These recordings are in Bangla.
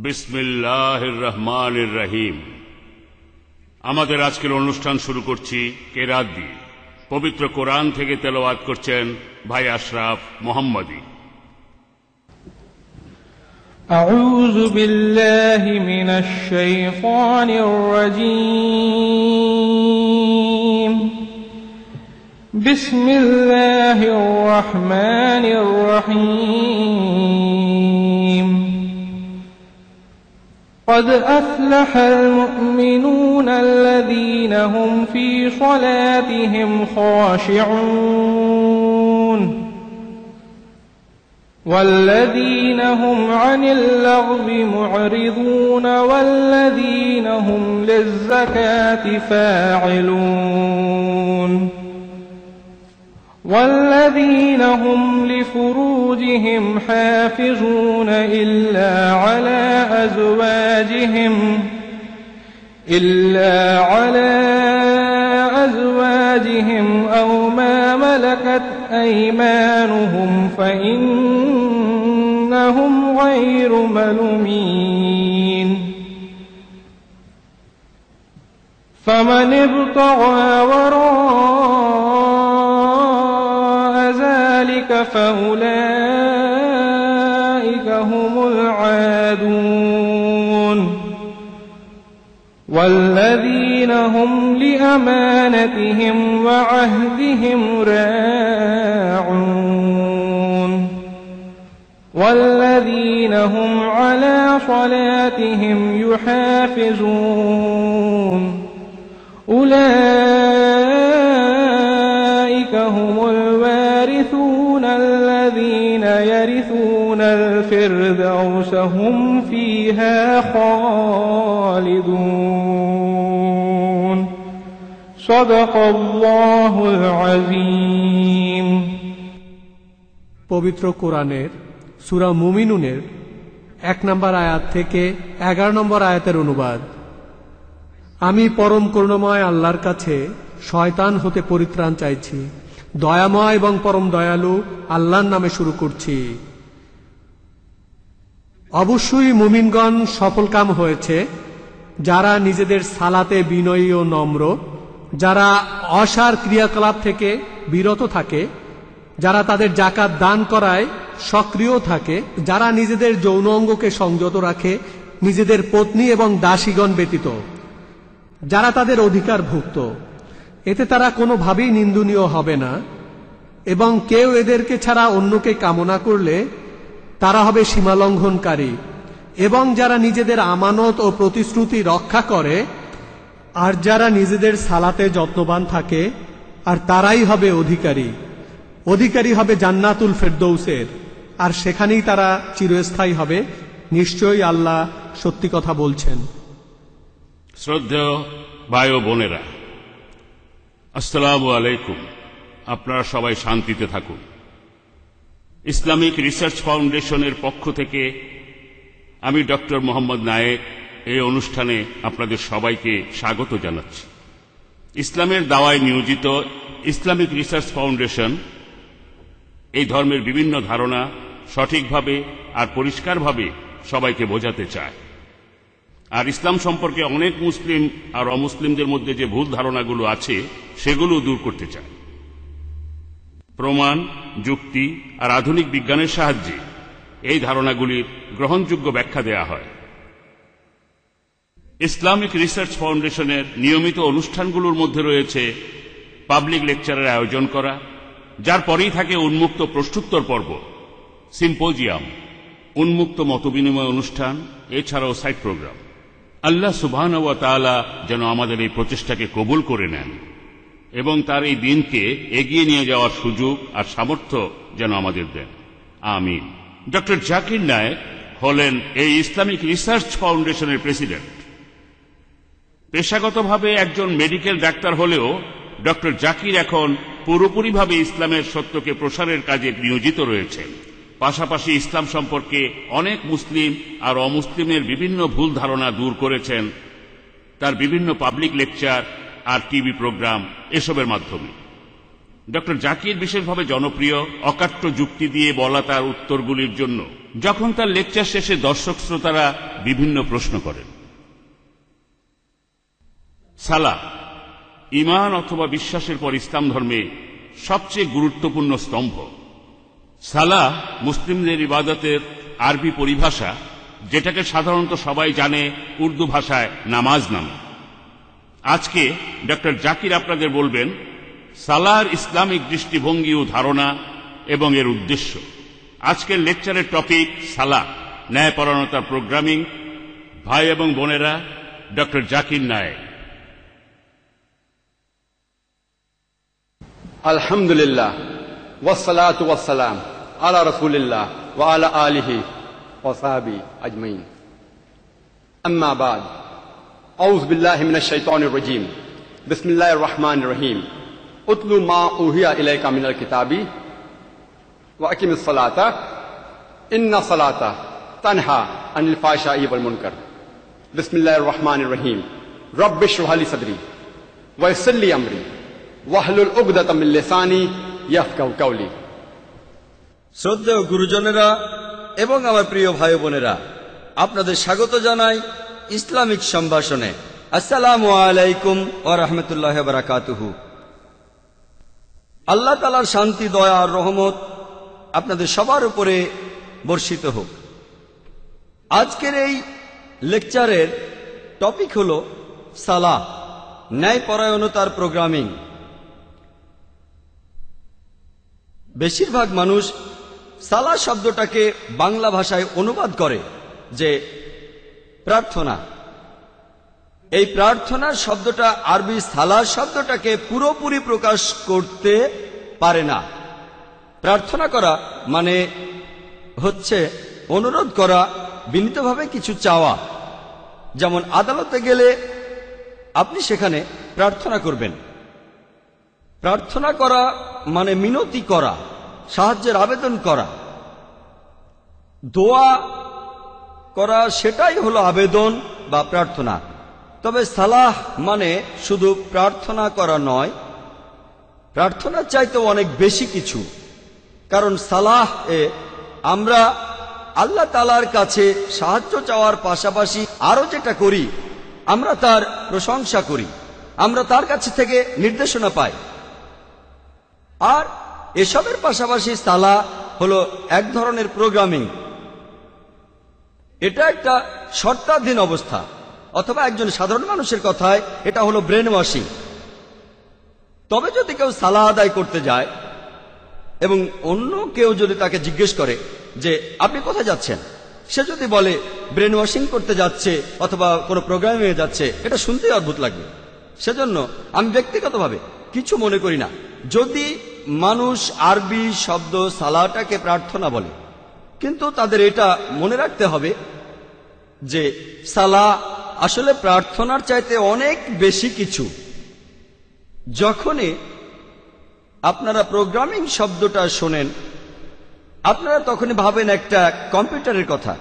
বিসমিল্লাহির রহমানির রহিম। আমাদের আজকের অনুষ্ঠান শুরু করছি কেরাত দিয়ে। পবিত্র কোরআন থেকে তেলাওয়াত করছেন ভাই আশরাফ মোহাম্মদী। أعوذ بالله من الشيطان الرجيم. بسم الله الرحمن الرحيم. قد أفلح المؤمنون الذين هم في صلاتهم خاشعون والذين هم عن اللغو معرضون والذين هم للزكاة فاعلون والذين هم لفروجهم حافظون إلا على أزواجهم أو ما ملكت أيمانهم فإنهم غير ملومين. فمن ابتغى وراء ذلك فأولئك هم العادون. والذين هم لأمانتهم وعهدهم راعون والذين هم على صلاتهم يحافظون. أولئك هم الوارثون الذين يرثون الفردوس هم فيها خالدون. صدق الله العظيم. পবিত্র কোরআনের সূরা মুমিনুনের 1 নম্বর আয়াত থেকে 11 নম্বর আয়াতের অনুবাদ। আমি পরম করুণাময় আল্লাহর কাছে শয়তান হতে পরিত্রাণ চাইছি। দয়াময় এবং পরম দয়ালু আল্লাহর নামে শুরু করছি। অবশ্যই মুমিনগণ সফলকাম হয়েছে যারা নিজেদের সালাতে বিনয়ী ও নম্র, যারা অসার ক্রিয়াকলাপ থেকে বিরত থাকে, যারা তাদের জাকাত দান করায় সক্রিয় থাকে, যারা নিজেদের যৌন অঙ্গকে সংযত রাখে নিজেদের পত্নী এবং দাসীগণ ব্যতীত, যারা তাদের অধিকারভুক্ত। এতে তারা কোনোভাবেই নিন্দনীয় হবে না এবং কেউ এদেরকে ছাড়া অন্যকে কামনা করলে তারা হবে সীমালঙ্ঘনকারী। এবং যারা নিজেদের আমানত ও প্রতিশ্রুতি রক্ষা করে আর যারা নিজেদের সালাতে যত্নবান থাকে, আর তারাই হবে অধিকারী হবে জান্নাতুল ফেরদৌসের, আর সেখানেই তারা চিরস্থায়ী হবে। নিশ্চয়ই আল্লাহ সত্যি কথা বলছেন। শ্রদ্ধেয় ভাই ও বোনেরা, আসসালামু আলাইকুম। আপনারা সবাই শান্তিতে থাকুন। ইসলামিক রিসার্চ ফাউন্ডেশনের পক্ষ থেকে আমি ডক্টর মোহাম্মদ নায়েক এই অনুষ্ঠানে আপনাদের সবাইকে স্বাগত জানাচ্ছি। ইসলামের দাওয়ায় নিয়োজিত ইসলামিক রিসার্চ ফাউন্ডেশন এই ধর্মের বিভিন্ন ধারণা সঠিকভাবে আর পরিষ্কারভাবে সবাইকে বোঝাতে চায়, আর ইসলাম সম্পর্কে অনেক মুসলিম আর অমুসলিমদের মধ্যে যে ভুল ধারণাগুলো আছে সেগুলো দূর করতে চায়। প্রমাণ, যুক্তি আর আধুনিক বিজ্ঞানের সাহায্যে এই ধারণাগুলির গ্রহণযোগ্য ব্যাখ্যা দেয়া হয়। ইসলামিক রিসার্চ ফাউন্ডেশনের নিয়মিত অনুষ্ঠানগুলোর মধ্যে রয়েছে পাবলিক লেকচারের আয়োজন করা, যার পরেই থাকে উন্মুক্ত প্রশ্নোত্তর পর্ব, সিম্পোজিয়াম, উন্মুক্ত মতবিনিময় অনুষ্ঠান, এছাড়াও সাইড প্রোগ্রাম। আল্লাহ সুবহানাহু ওয়া তাআলা যেন আমাদের এই প্রচেষ্টাকে কবুল করে নেন এবং তার এই দিনকে এগিয়ে নিয়ে যাওয়ার সুযোগ আর সামর্থ্য যেন আমাদের দেন। আমিন। ডক্টর জাকির নায়েক হলেন এই ইসলামিক রিসার্চ ফাউন্ডেশনের প্রেসিডেন্ট। পেশাগতভাবে একজন মেডিকেল ডাক্তার হলেও ডক্টর জাকির এখন পুরোপুরিভাবে ইসলামের সত্যকে প্রসারের কাজে নিয়োজিত রয়েছেন। পাশাপাশি ইসলাম সম্পর্কে অনেক মুসলিম আর অমুসলিমের বিভিন্ন ভুল ধারণা দূর করেছেন তার বিভিন্ন পাবলিক লেকচার আর টিভি প্রোগ্রাম এসবের মাধ্যমে। ডক্টর জাকির বিশেষভাবে জনপ্রিয়। অকাট্য যুক্তি দিয়ে বলা তার উত্তরগুলির জন্য যখন তার লেকচার শেষে দর্শক শ্রোতারা বিভিন্ন প্রশ্ন করেন। সালাহ ঈমান অথবা বিশ্বাসের পর ইসলাম ধর্মে সবচেয়ে গুরুত্বপূর্ণ স্তম্ভ। সালাহ মুসলিমদের ইবাদতের আরবি পরিভাষা, যেটাকে সাধারণত সবাই জানে উর্দু ভাষায় নামাজ নামে। আজকে ডক্টর জাকির আপনাদের বলবেন সালাহর ইসলামিক দৃষ্টিভঙ্গি ও ধারণা এবং এর উদ্দেশ্য। আজকের লেকচারের টপিক সালাহ, ন্যায়পরায়ণতার প্রোগ্রামিং। ভাই এবং বোনেরা, ডক্টর জাকির নায়েক। আলহামদুলিল্লাহ ওয়াসসালাতু ওয়াসসালাম আলা রাসূলিল্লাহ ওয়া আলা আলিহি ওয়া সাহবিহি আজমাইন। আম্মা বাদ, আউযু বিল্লাহি মিনাশ শাইতানির রাজীম। বিসমিল্লাহির রহমানির রহিম। উতলু মা উহিয়া ইলাইকা মিনাল কিতাবি ওয়া আকিমিস সালাতা ইন্নাস সালাতা তানহা আনিল ফাহশাই ওয়াল মুনকার। বিসমিল্লাহির রহমানির রহিম। রব্বিশ ইশরাহ লি সাদরি ওয়া ইয়াসসির লি আমরি ওয়াহলুল উকদাতাম মিন লিসানি ইয়াফকাহু কাওলি। শ্রদ্ধেয় গুরুজনেরা এবং আমার প্রিয় ভাই বোনেরা, আপনাদের স্বাগত জানাই ইসলামিক সম্ভাষণে। আসসালামু আলাইকুম ওয়া রাহমাতুল্লাহি ওয়া বারাকাতুহু। আল্লাহ তাআলার শান্তি, দয়া আর রহমত আপনাদের সবার উপরে বর্ষিত হোক। আজকের এই লেকচারের টপিক হল সালাহ, ন্যায়পরায়ণতার প্রোগ্রামিং। বেশিরভাগ মানুষ সালাহ শব্দটাকে বাংলা ভাষায় অনুবাদ করে যে প্রার্থনা। এই প্রার্থনার শব্দটা আরবি সালাহ শব্দটাকে পুরোপুরি প্রকাশ করতে পারে না। প্রার্থনা করা মানে হচ্ছে অনুরোধ করা, বিনীতভাবে কিছু চাওয়া। যেমন আদালতে গেলে আপনি সেখানে প্রার্থনা করবেন। প্রার্থনা করা মানে মিনতি করা, সাহায্যের আবেদন করা। দোয়া করা সেটাই হলো আবেদন বা প্রার্থনা। তবে সালাহ মানে শুধু প্রার্থনা করা নয়, প্রার্থনার চাইতেও অনেক বেশি কিছু। কারণ সালাহ এ আমরা আল্লাহ তাআলার কাছে সাহায্য চাওয়ার পাশাপাশি আরো যেটা করি, আমরা তার প্রশংসা করি, আমরা তার কাছে থেকে নির্দেশনা পাই। আর এসবের পাশাপাশি সালাহ হলো এক ধরনের প্রোগ্রামিং। এটা একটা শর্তাধীন অবস্থা, অথবা একজন সাধারণ মানুষের কথায় এটা হলো ব্রেন ওয়াশিং। তবে যদি কেউ সালাহ আদায় করতে যায় এবং অন্য কেউ যদি তাকে জিজ্ঞেস করে যে আপনি কোথায় যাচ্ছেন, সে যদি বলে ব্রেন ওয়াশিং করতে যাচ্ছে অথবা কোনো প্রোগ্রামে যাচ্ছে, এটা শুনতেই অদ্ভুত লাগবে। সেজন্য আমি ব্যক্তিগতভাবে কিছু মনে করি না যদি মানুষ আরবি শব্দ সালাহটাকে প্রার্থনা বলে। কিন্তু তাদের এটা মনে রাখতে হবে যে সালাহ আসলে প্রার্থনার চাইতে অনেক বেশি কিছু। যখনই আপনারা প্রোগ্রামিং শব্দটা শোনেন, আপনারা তখনই ভাবেন একটা কম্পিউটারের কথা।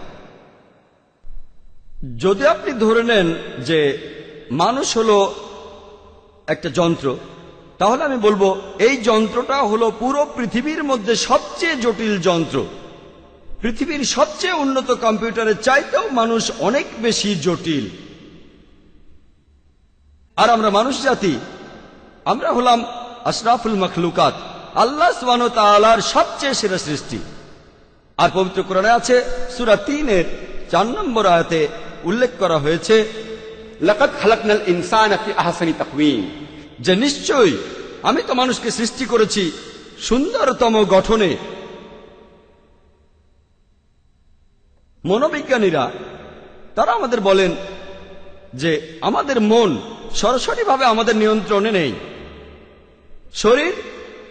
যদি আপনি ধরে নেন যে মানুষ হলো একটা যন্ত্র, তাহলে আমি বলবো এই যন্ত্রটা হলো পুরো পৃথিবীর মধ্যে সবচেয়ে জটিল যন্ত্র। পৃথিবীর সবচেয়ে উন্নত কম্পিউটারের চাইতেও মানুষ অনেক বেশি জটিল। আর আমরা মানুষ জাতি, আমরা হলাম আশরাফুল মখলুকাত, আল্লাহ সুবহানাহু ওয়া তাআলার সবচেয়ে সেরা সৃষ্টি। আর পবিত্র কোরআনে আছে সূরা ৩-এর ৪ নম্বর আয়াতে উল্লেখ করা হয়েছে, লাকাদ খালাকনাল ইনসানা ফি আহসানি তাকওয়িম, যে নিশ্চয়ই আমি তো মানুষকে সৃষ্টি করেছি সুন্দরতম গঠনে। মনোবিজ্ঞানীরা তারা আমাদের বলেন যে আমাদের মন সরাসরিভাবে আমাদের নিয়ন্ত্রণে নেই, শরীর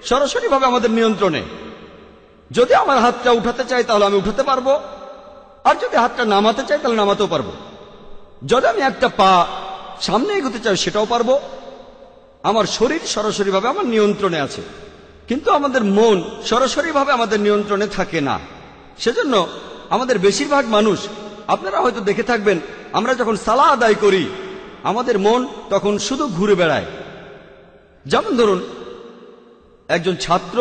সরাসরিভাবে আমাদের নিয়ন্ত্রণে। যদি আমার হাতটা উঠাতে চাই তাহলে আমি উঠাতে পারবো, আর যদি হাতটা নামাতে চাই তাহলে নামাতেও পারবো। যদি আমি একটা পা সামনে এগোতে চাই সেটাও পারবো। আমার শরীর সরাসরিভাবে আমার নিয়ন্ত্রণে আছে, কিন্তু আমাদের মন সরাসরিভাবে আমাদের নিয়ন্ত্রণে থাকে না। সেজন্য আমাদের বেশিরভাগ মানুষ, আপনারা হয়তো দেখে থাকবেন, আমরা যখন সালাহ আদায় করি আমাদের মন তখন শুধু ঘুরে বেড়ায়। যেমন ধরুন একজন ছাত্র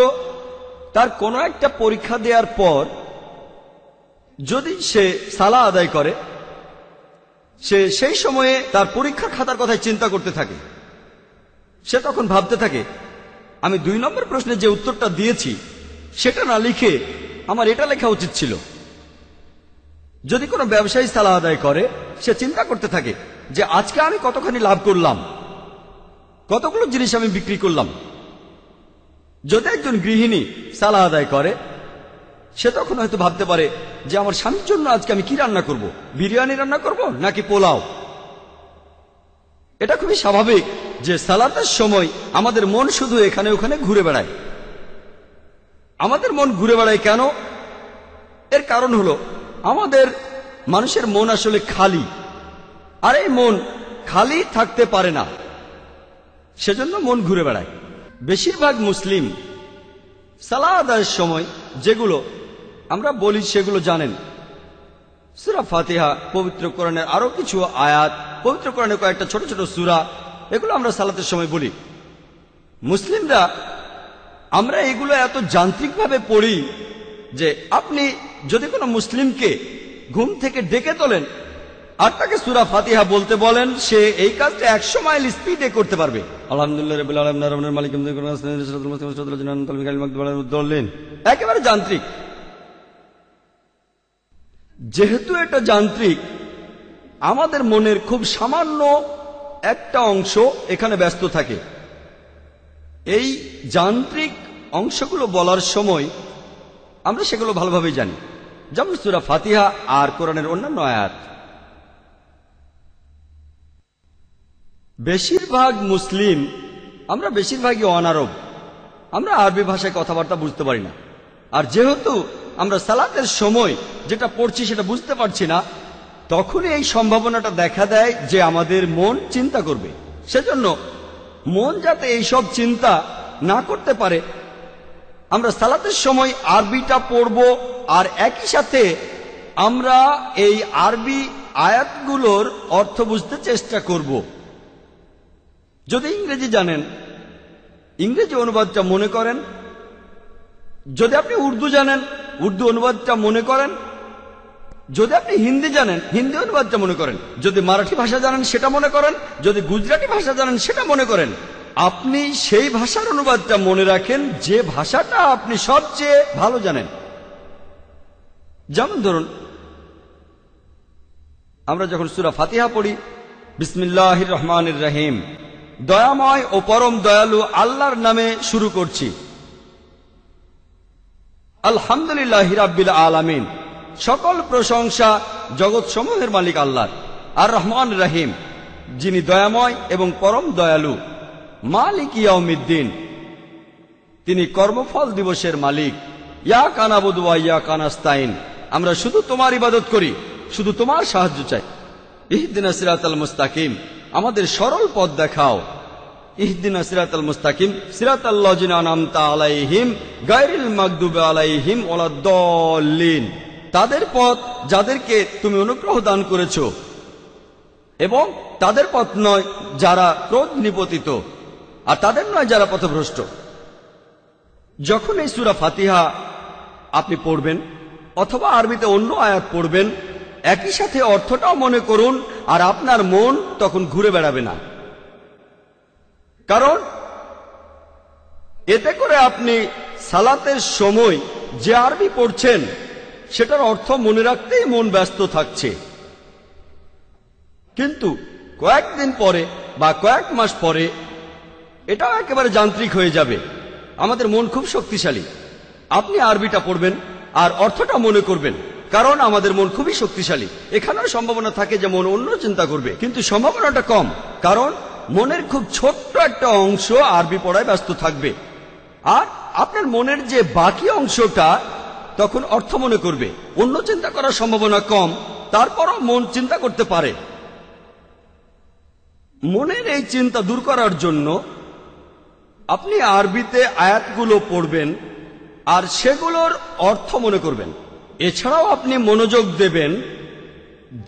তার কোনো একটা পরীক্ষা দেওয়ার পর যদি সে সালা আদায় করে, সে সেই সময়ে তার পরীক্ষার খাতার কথাই চিন্তা করতে থাকে। সে তখন ভাবতে থাকে, আমি 2 নম্বর প্রশ্নে যে উত্তরটা দিয়েছি সেটা না লিখে আমার এটা লেখা উচিত ছিল। যদি কোনো ব্যবসায়ী সালা আদায় করে, সে চিন্তা করতে থাকে যে আজকে আমি কতখানি লাভ করলাম, কতগুলো জিনিস আমি বিক্রি করলাম। যদি একজন গৃহিণী সালা আদায় করে, সে তখন হয়তো ভাবতে পারে যে আমার স্বামীর জন্য আজকে আমি কি রান্না করব, বিরিয়ানি রান্না করব নাকি পোলাও। এটা খুবই স্বাভাবিক যে সালাতের সময় আমাদের মন শুধু এখানে ওখানে ঘুরে বেড়ায়। আমাদের মন ঘুরে বেড়ায় কেন? এর কারণ হলো আমাদের মানুষের মন আসলে খালি, আর এই মন খালি থাকতে পারে না, সেজন্য মন ঘুরে বেড়ায়। বেশিরভাগ মুসলিম সালা আদায়ের সময় যেগুলো আমরা বলি সেগুলো জানেন। সূরা ফাতিহা, পবিত্র কোরআনের আরো কিছু আয়াত, পবিত্র কোরআনের কয়েকটা ছোট ছোট সূরা, এগুলো আমরা সালাতের সময় বলি। মুসলিমরা আমরা এগুলো এত যান্ত্রিকভাবে পড়ি যে আপনি যদি কোনো মুসলিমকে ঘুম থেকে ডেকে তোলেন আর তাকে সূরা ফাতিহা বলতে বলেন, সে এই কাজটা 100 মাইল স্পিডে করতে পারবে। আলহামদুলিল্লাহ রাব্বিল আলামিন আর-রাহমানির মালিক একেবারে যান্ত্রিক। যেহেতু এটা যান্ত্রিক, আমাদের মনের খুব সামান্য একটা অংশ এখানে ব্যস্ত থাকে। এই যান্ত্রিক অংশগুলো বলার সময় আমরা সেগুলো ভালোভাবেই জানি, যেমন সূরা ফাতিহা আর কোরআনের অন্যান্য আয়াত। বেশিরভাগ মুসলিম আমরা বেশিরভাগই অনারব, আমরা আরবি ভাষায় কথাবার্তা বুঝতে পারি না। আর যেহেতু আমরা সালাতের সময় যেটা পড়ছি সেটা বুঝতে পারছি না, তখনই এই সম্ভাবনাটা দেখা দেয় যে আমাদের মন চিন্তা করবে। সেজন্য মন যাতে এইসব চিন্তা না করতে পারে, আমরা সালাতের সময় আরবিটা পড়ব, আর একই সাথে আমরা এই আরবি আয়াতগুলোর অর্থ বুঝতে চেষ্টা করব। যদি ইংরেজি জানেন, ইংরেজি অনুবাদটা মনে করেন। যদি আপনি উর্দু জানেন, উর্দু অনুবাদটা মনে করেন। যদি আপনি হিন্দি জানেন, হিন্দি অনুবাদটা মনে করেন। যদি মারাঠি ভাষা জানেন সেটা মনে করেন। যদি গুজরাটি ভাষা জানেন সেটা মনে করেন। আপনি সেই ভাষার অনুবাদটা মনে রাখেন যে ভাষাটা আপনি সবচেয়ে ভালো জানেন। যেমন ধরুন, আমরা যখন সূরা ফাতিহা পড়ি, বিসমিল্লাহির রহমানির রহিম, দয়াময় ও পরম দয়ালু আল্লাহর নামে শুরু করছি। আলহামদুলিল্লাহি রাব্বিল আলামিন, সকল প্রশংসা জগৎ সমূহের মালিক আল্লাহর। আর রহমান রহিম, যিনি দয়াময় এবং পরম দয়ালু। মালিক ইয়াউমিদ্দিন, তিনি কর্মফল দিবসের মালিক। ইয়াকা নাবুদু ওয়া ইয়াকা নাস্তাইন, আমরা শুধু তোমার ইবাদত করি, শুধু তোমার সাহায্য চাই। ইহদিনাস সিরাতাল মুস্তাকিম, আমাদের সরল পথ দেখাও। ইহদিনাস সিরাতাল মুস্তাকিম সিরাতাল লাযিনা আনআমতা আলাইহিম গায়রিল মাগদুবি আলাইহিম ওয়ালাদ-দাল্লিন, তাদের পথ যাদেরকে তুমি অনুগ্রহ দান করেছো, এবং তাদের পথ নয় যারা ক্রোধ নিপতিত, আর তাদের নয় যারা পথভ্রষ্ট। যখন এই সূরা ফাতিহা আপনি পড়বেন অথবা আরবিতে অন্য আয়াত পড়বেন, একই সাথে অর্থটাও মনে করুন, আর আপনার মন তখন ঘুরে বেড়াবে না। কারণ এতে করে আপনি সালাতের সময় যে আরবি পড়ছেন সেটার অর্থ মনে রাখতেই মন ব্যস্ত থাকছে। কিন্তু কয়েকদিন পরে বা কয়েক মাস পরে এটাও একেবারে যান্ত্রিক হয়ে যাবে। আমাদের মন খুব শক্তিশালী। আপনি আরবিটা পড়বেন আর অর্থটা মনে করবেন, কারণ আমাদের মন খুবই শক্তিশালী। এখানেও সম্ভাবনা থাকে যে মন অন্য চিন্তা করবে, কিন্তু সম্ভাবনাটা কম, কারণ মনের খুব ছোট্ট একটা অংশ আরবি পড়ায় ব্যস্ত থাকবে। আর আপনার মনের যে বাকি অংশটা তখন অর্থ মনে করবে। অন্য চিন্তা করার সম্ভাবনা কম, তারপরও মন চিন্তা করতে পারে। মনের এই চিন্তা দূর করার জন্য আপনি আরবিতে আয়াতগুলো পড়বেন আর সেগুলোর অর্থ মনে করবেন। এছাড়াও আপনি মনোযোগ দেবেন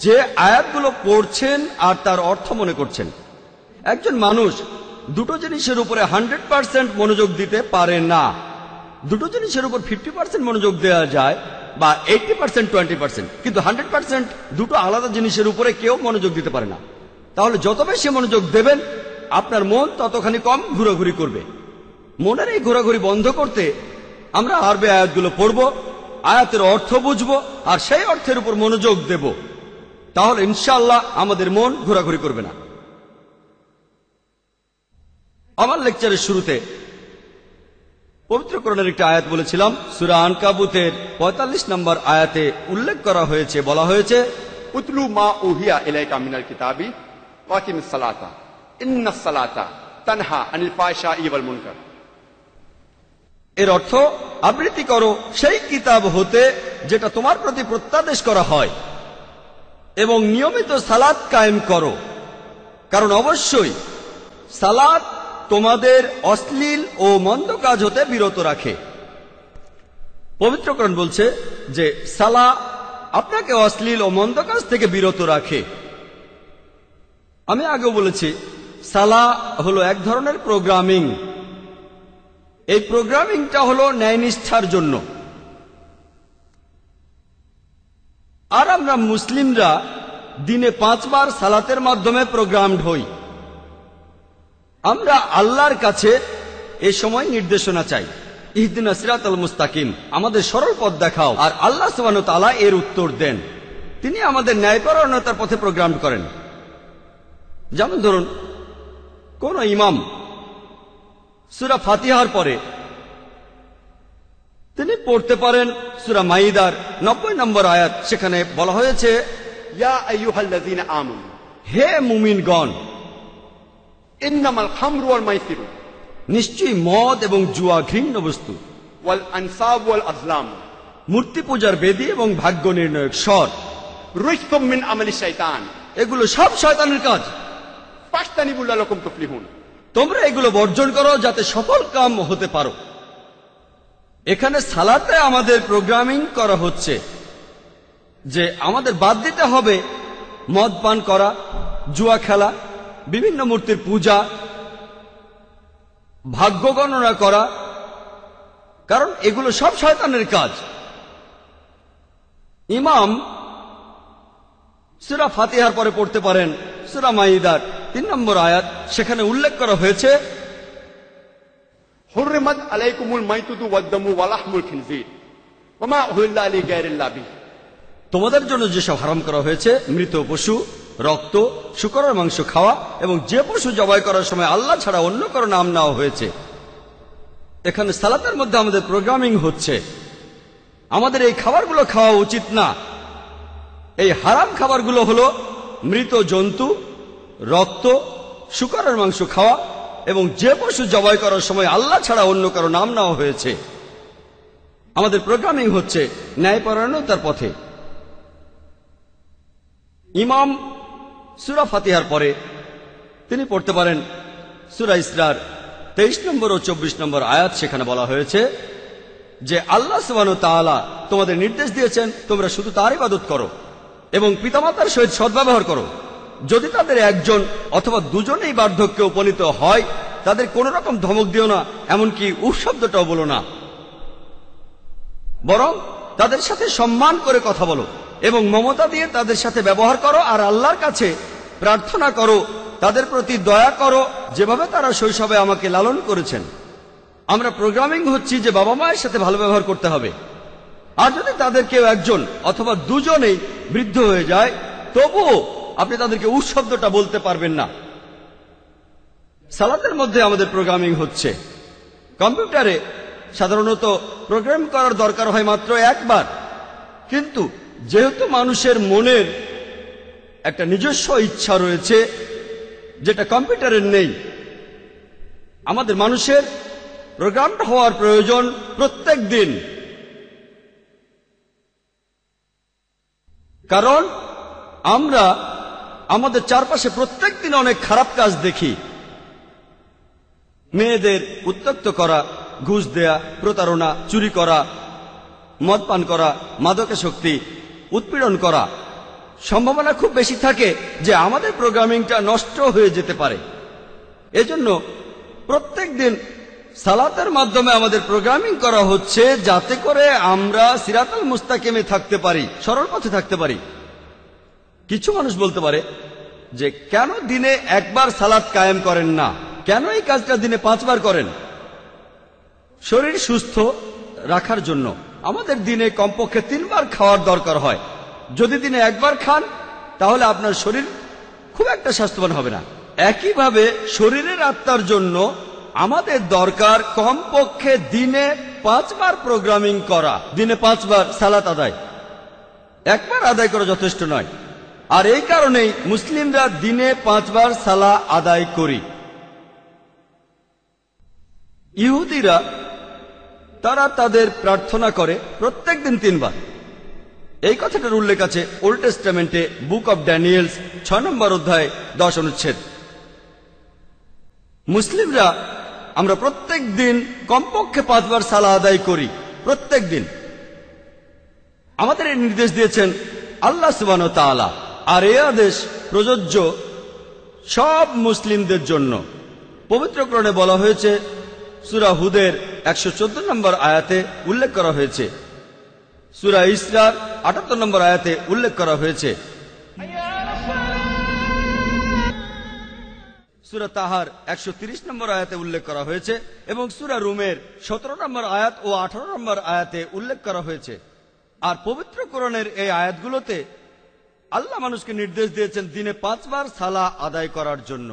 যে আয়াতগুলো পড়ছেন আর তার অর্থ মনে করছেন। একজন মানুষ দুটো জিনিসের উপরে 100% মনোযোগ দিতে পারে না। দুটো জিনিসের উপর 50% মনোযোগ দেওয়া যায়, বা 80% 20%, কিন্তু 100% দুটো আলাদা জিনিসের উপরে কেউ মনোযোগ দিতে পারে না। তাহলে যত বেশি মনোযোগ দেবেন আপনার মন ততখানি কম ঘোরাঘুরি করবে। মনের এই ঘোরাঘুরি বন্ধ করতে আমরা আরবি আয়াতগুলো পড়ব, আয়াতের অর্থ বুঝব, আর সেই অর্থের উপর মনোযোগ দেব। তাহলে ইনশাআল্লাহ আমাদের মন ঘোরাঘুরি করবে না। আমার লেকচারের শুরুতে পবিত্র কোরআনের একটা আয়াত বলেছিলাম। সূরা আনকাবুতের 45 নম্বর আয়াতে উল্লেখ করা হয়েছে, বলা হয়েছে, উতলু মা উহিয়া ইলাইকা মিনাল কিতাবি ওয়াকিমিস সালাতা ইন্নাস সালাতা তানহা আনিল ফাহশাই ওয়াল মুনকার। এর অর্থ, আবৃত্তি করো সেই কিতাব হতে যেটা তোমার প্রতি প্রত্যাদেশ করা হয়, এবং নিয়মিত সালাত কায়েম করো, কারণ অবশ্যই সালাত তোমাদের অশ্লীল ও মন্দ কাজ হতে বিরত রাখে। পবিত্রকরণ বলছে যে সালা আপনাকে অশ্লীল ও মন্দ কাজ থেকে বিরত রাখে। আমি আগেও বলেছি, সালা হলো এক ধরনের প্রোগ্রামিং। এই প্রোগ্রামিংটা হলো ন্যায়নিষ্ঠার জন্য। আর আমরা মুসলিমরা দিনে 5 বার সালাতের মাধ্যমে প্রোগ্রামড হই। আমরা আল্লাহর কাছে এ সময় নির্দেশনা চাই, ইহদিনা সিরাতাল মুস্তাকিম, আমাদের সরল পথ দেখাও। আর আল্লাহ সুবহানাহু ওয়া তাআলা এর উত্তর দেন। তিনি আমাদের ন্যায়পরায়ণতার পথে প্রোগ্রাম করেন। যেমন ধরুন, কোন ইমাম সূরা ফাতিহার পরে তিনি পড়তে পারেন সূরা মাইদার 90 নম্বর আয়াত। সেখানে বলা হয়েছে, ইয়া আইয়ুহাল্লাযীনা আমানু, হে মুমিনগণ, ইন্নামাল খামরু ওয়াল মাইসিরু, নিশ্চয়ই মদ এবং জুয়া ঘৃণ্য বস্তু, ওয়াল আনসাব ওয়াল আজলাম, মূর্তি পূজার বেদী এবং ভাগ্য নির্ণয়ক স্বর, রিজকুম মিন আমালি শাইতান, এগুলো সব শয়তানের কাজ। ফাজতানিবু লাআল্লাকুম তুফলিহুন, তোমরা এগুলো বর্জন করো যাতে সফল কাম হতে পারো। এখানে সালাতে আমাদের প্রোগ্রামিং করা হচ্ছে যে আমাদের বাদ দিতে হবে মদ পান করা, জুয়া খেলা, বিভিন্ন মূর্তির পূজা, ভাগ্য গণনা করা, কারণ এগুলো সব শয়তানের কাজ। ইমাম সূরা ফাতিহার পরে পড়তে পারেন সূরা মাইদার 3 নম্বর আয়াত। সেখানে উল্লেখ করা হয়েছে, হুররিমাত আলাইকুমুল মাইতুতু ওয়াদ-দামু ওয়া লাহমুল খিনজির ওয়া মা উহিল্লা লিগাইরিল্লাহ বিহি, তোমাদের জন্য যেসব হারাম করা হয়েছে মৃত পশু, রক্ত, শূকরের মাংস খাওয়া, এবং যে পশু জবাই করার সময় আল্লাহ ছাড়া অন্য কারো নাম নেওয়া হয়েছে। এখানে সালাতের মধ্যে আমাদের প্রোগ্রামিং হচ্ছে আমাদের এই খাবারগুলো খাওয়া উচিত না। এই হারাম খাবারগুলো হলো মৃত জন্তু, রক্ত, শূকরের মাংস খাওয়া, এবং যে পশু জবাই করার সময় আল্লাহ ছাড়া অন্য কারো নাম নেওয়া হয়েছে। আমাদের প্রোগ্রামিং হচ্ছে ন্যায়পরায়ণতার পথে। ইমাম সূরা ফাতিহার পরে তিনি পড়তে পারেন সূরা ইসরার 23 নম্বর ও 24 নম্বর আয়াত। সেখানে বলা হয়েছে যে আল্লাহ সুবহানাহু ওয়া তাআলা তোমাদের নির্দেশ দিয়েছেন তোমরা শুধু তার ইবাদত করো এবং পিতামাতার সহিত সদ্ব্যবহার করো। যদি তাদের একজন অথবা দুজনেই বার্ধক্যে উপনীত হয় তাদের কোন রকম ধমক দিও না, এমনকি উফ শব্দটাও বলো না, বরং তাদের সাথে সম্মান করে কথা বলো এবং মমতা দিয়ে তাদের সাথে ব্যবহার করো। আর আল্লাহর কাছে প্রার্থনা করো, তাদের প্রতি দয়া করো যেভাবে তারা শৈশবে আমাকে লালন করেছেন। আমরা প্রোগ্রামিং হচ্ছি যে বাবা মায়ের সাথে ভালো ব্যবহার করতে হবে। আর যদি তাদের কেউ একজন অথবা দুজনেই বৃদ্ধ হয়ে যায় তবুও আপনি তাদেরকে উফ শব্দটা বলতে পারবেন না। সালাতের মধ্যে আমাদের প্রোগ্রামিং হচ্ছে। কম্পিউটারে সাধারণত প্রোগ্রাম করার দরকার হয় মাত্র একবার, কিন্তু যেহেতু মানুষের মনের একটা নিজস্ব ইচ্ছা রয়েছে যেটা কম্পিউটারের নেই, আমাদের মানুষের প্রোগ্রাম হওয়ার প্রয়োজন প্রত্যেক দিন। কারণ আমরা আমাদের চারপাশে প্রত্যেক দিন অনেক খারাপ কাজ দেখি। মেয়েদের উত্ত্যক্ত করা, ঘুষ দেয়া, প্রতারণা, চুরি করা, মদ পান করা, মাদকাসক্তি, উৎপীড়ন করা। সম্ভাবনা খুব বেশি থাকে যে আমাদের প্রোগ্রামিংটা নষ্ট হয়ে যেতে পারে। এজন্য প্রত্যেক দিন সালাতের মাধ্যমে আমাদের প্রোগ্রামিং করা হচ্ছে যাতে করে আমরা সিরাতাল মুস্তাকিমে থাকতে পারি, সরল পথে থাকতে পারি। কিছু মানুষ বলতে পারে যে কেন দিনে একবার সালাত কায়েম করেন না, কেন এই কাজটা দিনে 5 বার করেন? শরীর সুস্থ রাখার জন্য আমাদের দিনে কমপক্ষে 3 বার খাওয়ার দরকার হয়। যদি দিনে একবার খান তাহলে আপনার শরীর খুব একটা স্বাস্থ্যবান হবে না। একইভাবে শরীরের আত্মার জন্য আমাদের দরকার কমপক্ষে দিনে 5 বার প্রোগ্রামিং করা, দিনে 5 বার সালাত আদায়। একবার আদায় করা যথেষ্ট নয়। আর এই কারণেই মুসলিমরা দিনে 5 বার সালা আদায় করি। ইহুদিরা তারা তাদের প্রার্থনা করে প্রত্যেকদিন 3 বার। এই কথাটার উল্লেখ আছে ওল্ড টেস্টামেন্টে বুক অব ড্যানিয়েলস 6 নম্বর অধ্যায় 10 অনুচ্ছেদ। মুসলিমরা আমরা প্রত্যেক দিন কমপক্ষে 5 বার সালা আদায় করি, প্রত্যেক দিন। আমাদের এই নির্দেশ দিয়েছেন আল্লাহ সুবহানাহু ওয়া তাআলা, আর এই আদেশ প্রযোজ্য সব মুসলিমদের জন্য। পবিত্র কোরআনে বলা হয়েছে, সূরা হুদের 114 নম্বর আয়াতে উল্লেখ করা হয়েছে, সূরা ইসরার 78 নম্বর আয়াতে উল্লেখ করা হয়েছে, সূরা তাহার 130 নম্বর আয়াতে উল্লেখ করা হয়েছে, এবং সূরা রুমের 17 নম্বর আয়াত ও 18 নম্বর আয়াতে উল্লেখ করা হয়েছে। আর পবিত্র কোরআনের এই আয়াতগুলোতে আল্লাহ মানুষকে নির্দেশ দিয়েছেন দিনে 5 বার সালা আদায় করার জন্য।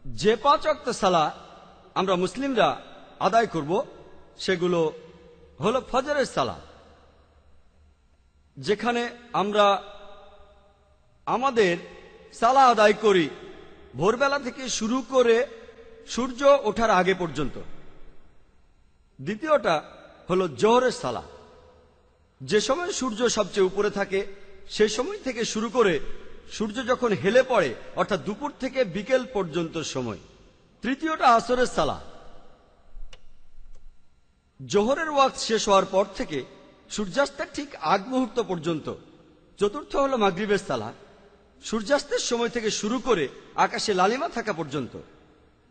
যে 5 ওয়াক্ত সালা আমরা মুসলিমরা আদায় করব সেগুলো হলো ফজরের সালা, যেখানে আমরা আমাদের সালা আদায় করি ভোরবেলা থেকে শুরু করে সূর্য ওঠার আগে পর্যন্ত। দ্বিতীয়টা হলো জোহরের সালা, যে সময় সূর্য সবচেয়ে উপরে থাকে সেই সময় থেকে শুরু করে সূর্য যখন হেলে পড়ে, অর্থাৎ দুপুর থেকে বিকেল পর্যন্ত সময়। তৃতীয়টা আসরের সালা, জোহরের ওয়াক্ত শেষ হওয়ার পর থেকে সূর্যাস্তের ঠিক আগ মুহূর্ত পর্যন্ত। চতুর্থ হলো মাগরিবের সালা, সূর্যাস্তের সময় থেকে শুরু করে আকাশে লালিমা থাকা পর্যন্ত।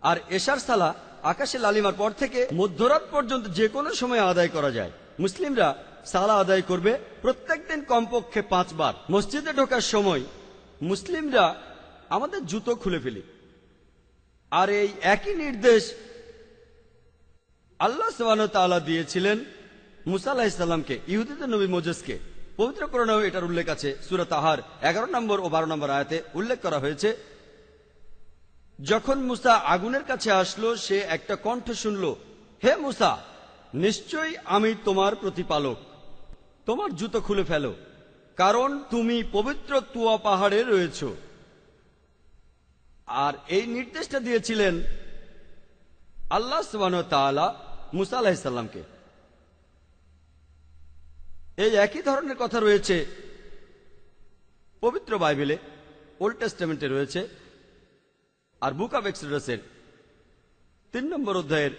আর এশার সালা আকাশে লালিমার পর থেকে মধ্যরাত পর্যন্ত যে কোনো সময় আদায় করা যায়। মুসলিমরা সালা আদায় করবে প্রত্যেকদিন কমপক্ষে 5 বার। মসজিদে ঢোকার সময় মুসলিমরা আমাদের জুতো খুলে ফেলি। আর এই একই নির্দেশ আল্লাহ সুবহানাহু ওয়া তাআলা দিয়েছিলেন মুসা আলাইহিস সালামকে, ইহুদীদের নবী মোজেসকে। পবিত্র কোরআনেও এটার উল্লেখ আছে, সূরা তাহার 11 নম্বর ও 12 নম্বর আয়াতে উল্লেখ করা হয়েছে, যখন মুসা আগুনের কাছে আসলো সে একটা কণ্ঠ শুনল, হে মুসা, নিশ্চয়ই আমি তোমার প্রতিপালক, তোমার জুতো খুলে ফেলো, কারণ তুমি পবিত্র তুয়া পাহাড়ে রয়েছ। আর এই নির্দেশটা দিয়েছিলেন আল্লাহ সুবহানাহু ওয়া তাআলা মুসা আলাইহিস সালামকে। এই একই ধরনের কথা রয়েছে পবিত্র বাইবেলে, ওল্ড টেস্টামেন্টে রয়েছে। আর বুক অব এক্সোডাসের 3 নম্বর অধ্যায়ের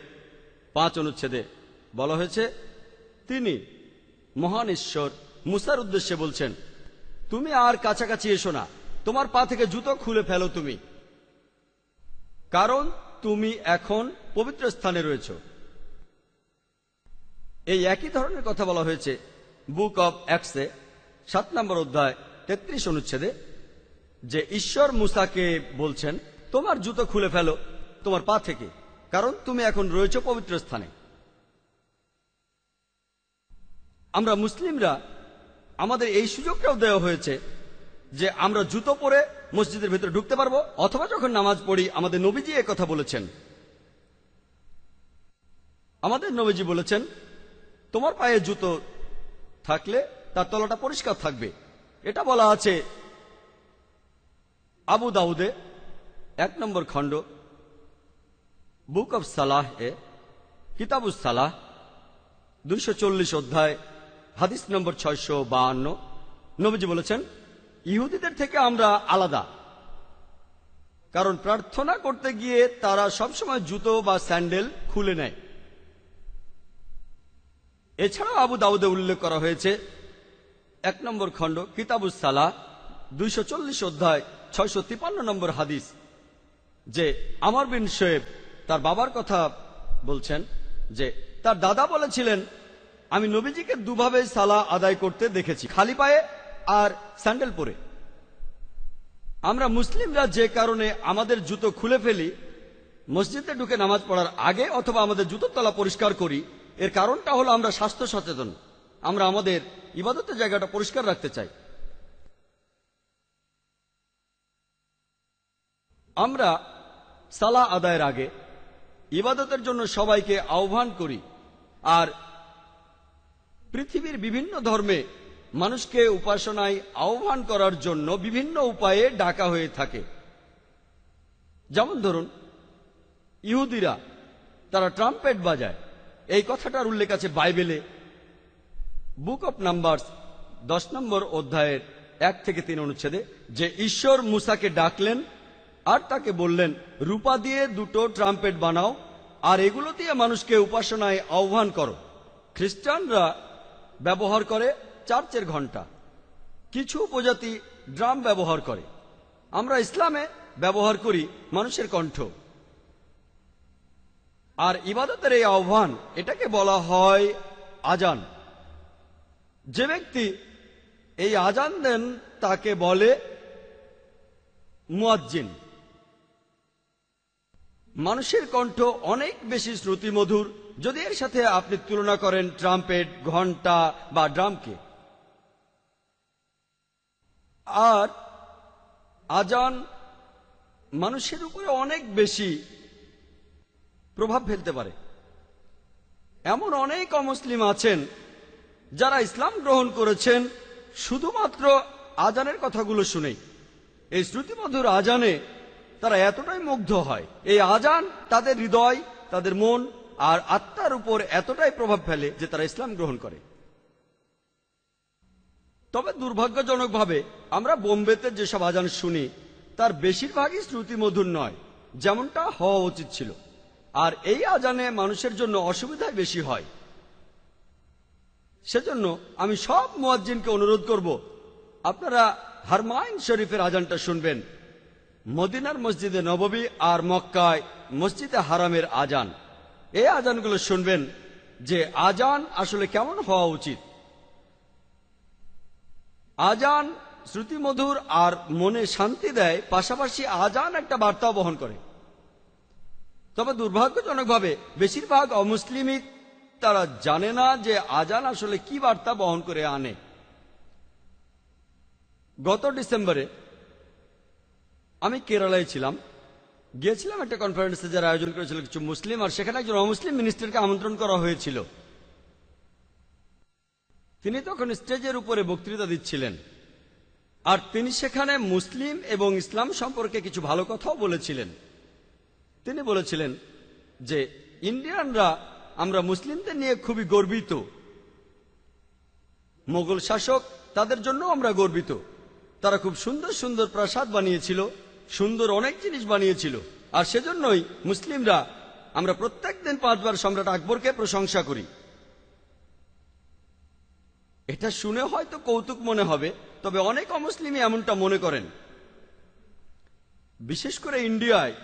5 অনুচ্ছেদে বলা হয়েছে, তিনি মহান ঈশ্বর মুসার উদ্দেশ্যে বলছেন, তুমি আর কাছাকাছি এসো না, তোমার পা থেকে জুতো খুলে ফেলো তুমি, কারণ তুমি এখন পবিত্র স্থানে রয়েছ। এই একই ধরনের কথা বলা হয়েছে বুক অব অ্যাক্টসে 7 নম্বর অধ্যায় 33 অনুচ্ছেদে, যে ঈশ্বর মুসাকে বলছেন, তোমার জুতো খুলে ফেলো তোমার পা থেকে, কারণ তুমি এখন রয়েছ পবিত্র স্থানে। আমরা মুসলিমরা আমাদের এই সুযোগটাও দেওয়া হয়েছে যে আমরা জুতো পরে মসজিদের ভেতরে ঢুকতে পারবো, অথবা যখন নামাজ পড়ি আমাদের নবীজি এ কথা বলেছেন। আমাদের নবীজি বলেছেন, তোমার পায়ে জুতো থাকলে তার তলাটা পরিষ্কার থাকবে। এটা বলা আছে আবু দাউদে 1 নম্বর খণ্ড বুক অব সালাহ এ, কিতাবুস সালাহ 240 অধ্যায় হাদিস নম্বর 652। নবীজি বলেছেন, ইহুদিদের থেকে আমরা আলাদা, কারণ প্রার্থনা করতে গিয়ে তারা সবসময় জুতো বা স্যান্ডেল খুলে নেয়। এছাড়াও আবু দাউদে উল্লেখ করা হয়েছে 1 নম্বর খণ্ড কিতাবুস সালাহ 240 অধ্যায় 653 নম্বর হাদিস, যে আমর বিন শোয়েব তার বাবার কথা বলছেন, যে তার দাদা বলেছিলেন, আমি নবীজিকে দুভাবে সালাহ আদায় করতে দেখেছি, খালি পায়ে আর স্যান্ডেল পরে। আমরা মুসলিমরা যে কারণে আমাদের জুতো খুলে ফেলি, মসজিদে ঢুকে নামাজ পড়ার আগে অথবা আমাদের জুতোর তলা পরিষ্কার করি, এর কারণটা হলো আমরা স্বাস্থ্য সচেতন। আমরা আমাদের ইবাদতের জায়গাটা পরিষ্কার রাখতে চাই। আমরা সালাহ আদায়ের আগে ইবাদতের জন্য সবাইকে আহ্বান করি, আর পৃথিবীর বিভিন্ন ধর্মে মানুষকে উপাসনায় আহ্বান করার জন্য বিভিন্ন উপায়ে ডাকা হয়ে থাকে। যেমন ধরুন, ইহুদিরা তারা ট্রাম্পেট বাজায়। এই কথাটার উল্লেখ আছে বাইবেলে, বুক অব নাম্বারস 10 নম্বর অধ্যায়ের 1 থেকে 3 অনুচ্ছেদে, যে ঈশ্বর মুসাকে ডাকলেন আর তাকে বললেন, রূপা দিয়ে 2টো ট্রাম্পেট বানাও আর এগুলো দিয়ে মানুষকে উপাসনায় আহ্বান করো। খ্রিস্টানরা ব্যবহার করে চার্চের ঘণ্টা, কিছু উপজাতি ড্রাম ব্যবহার করে। আমরা ইসলামে ব্যবহার করি মানুষের কণ্ঠ। আর ইবাদতের এই আহ্বান, এটাকে বলা হয় আজান। যে ব্যক্তি এই আজান দেন তাকে বলে মুয়াজ্জিন। মানুষের কণ্ঠ অনেক বেশি শ্রুতিমধুর যদি এর সাথে আপনি তুলনা করেন ট্রাম্পেট, ঘণ্টা বা ড্রামকে। আর আজান মানুষের উপরে অনেক বেশি প্রভাব ফেলতে পারে। এমন অনেক অমুসলিম আছেন যারা ইসলাম গ্রহণ করেছেন শুধুমাত্র আজানের কথাগুলো শুনেই। এই শ্রুতিমধুর আজানে তারা এতটাই মুগ্ধ হয়, এই আজান তাদের হৃদয়, তাদের মন আর আত্মার উপর এতটাই প্রভাব ফেলে যে তারা ইসলাম গ্রহণ করে। তবে দুর্ভাগ্যজনকভাবে আমরা বোম্বেতে যেসব আজান শুনি তার বেশিরভাগই শ্রুতিমধুর নয়, যেমনটা হওয়া উচিত ছিল। আর এই আজানে মানুষের জন্য অসুবিধাই বেশি হয়। সেজন্য আমি সব মুয়াজ্জিনকে অনুরোধ করব, আপনারা হারমাইন শরীফের আজানটা শুনবেন, মদিনার মসজিদে নববী আর মক্কায় মসজিদে হারামের আজান। এই আজানগুলো শুনবেন যে আজান আসলে কেমন হওয়া উচিত। আজান শ্রুতিমধুর আর মনে শান্তি দেয়, পাশাপাশি আজান একটা বার্তাও বহন করে। তবে দুর্ভাগ্যজনকভাবে বেশিরভাগ অমুসলিমই তারা জানে না যে আজান আসলে কি বার্তা বহন করে আনে। গত ডিসেম্বরে আমি কেরালায় ছিলাম, গিয়েছিলাম একটা কনফারেন্সে যারা আয়োজন করেছিল কিছু মুসলিম, আর সেখানে একজন অমুসলিম মিনিস্টারকে আমন্ত্রণ করা হয়েছিল। তিনি তখন স্টেজের উপরে বক্তৃতা দিচ্ছিলেন, আর তিনি সেখানে মুসলিম এবং ইসলাম সম্পর্কে কিছু ভালো কথাও বলেছিলেন। তিনি বলেছিলেন যে ইন্ডিয়ানরা আমরা মুসলিমদের নিয়ে খুবই গর্বিত, মোগল শাসক তাদের জন্য আমরা গর্বিত। তারা খুব সুন্দর সুন্দর প্রাসাদ বানিয়েছিল, সুন্দর অনেক জিনিস বানিয়েছিল, আর সেজন্যই মুসলিমরা আমরা প্রত্যেক দিন 5 বার সম্রাট আকবরকে প্রশংসা করি। এটা শুনে হয়তো কৌতুক মনে হবে, তবে অনেক অমুসলিমই এমনটা মনে করেন, বিশেষ করে ইন্ডিয়ায়,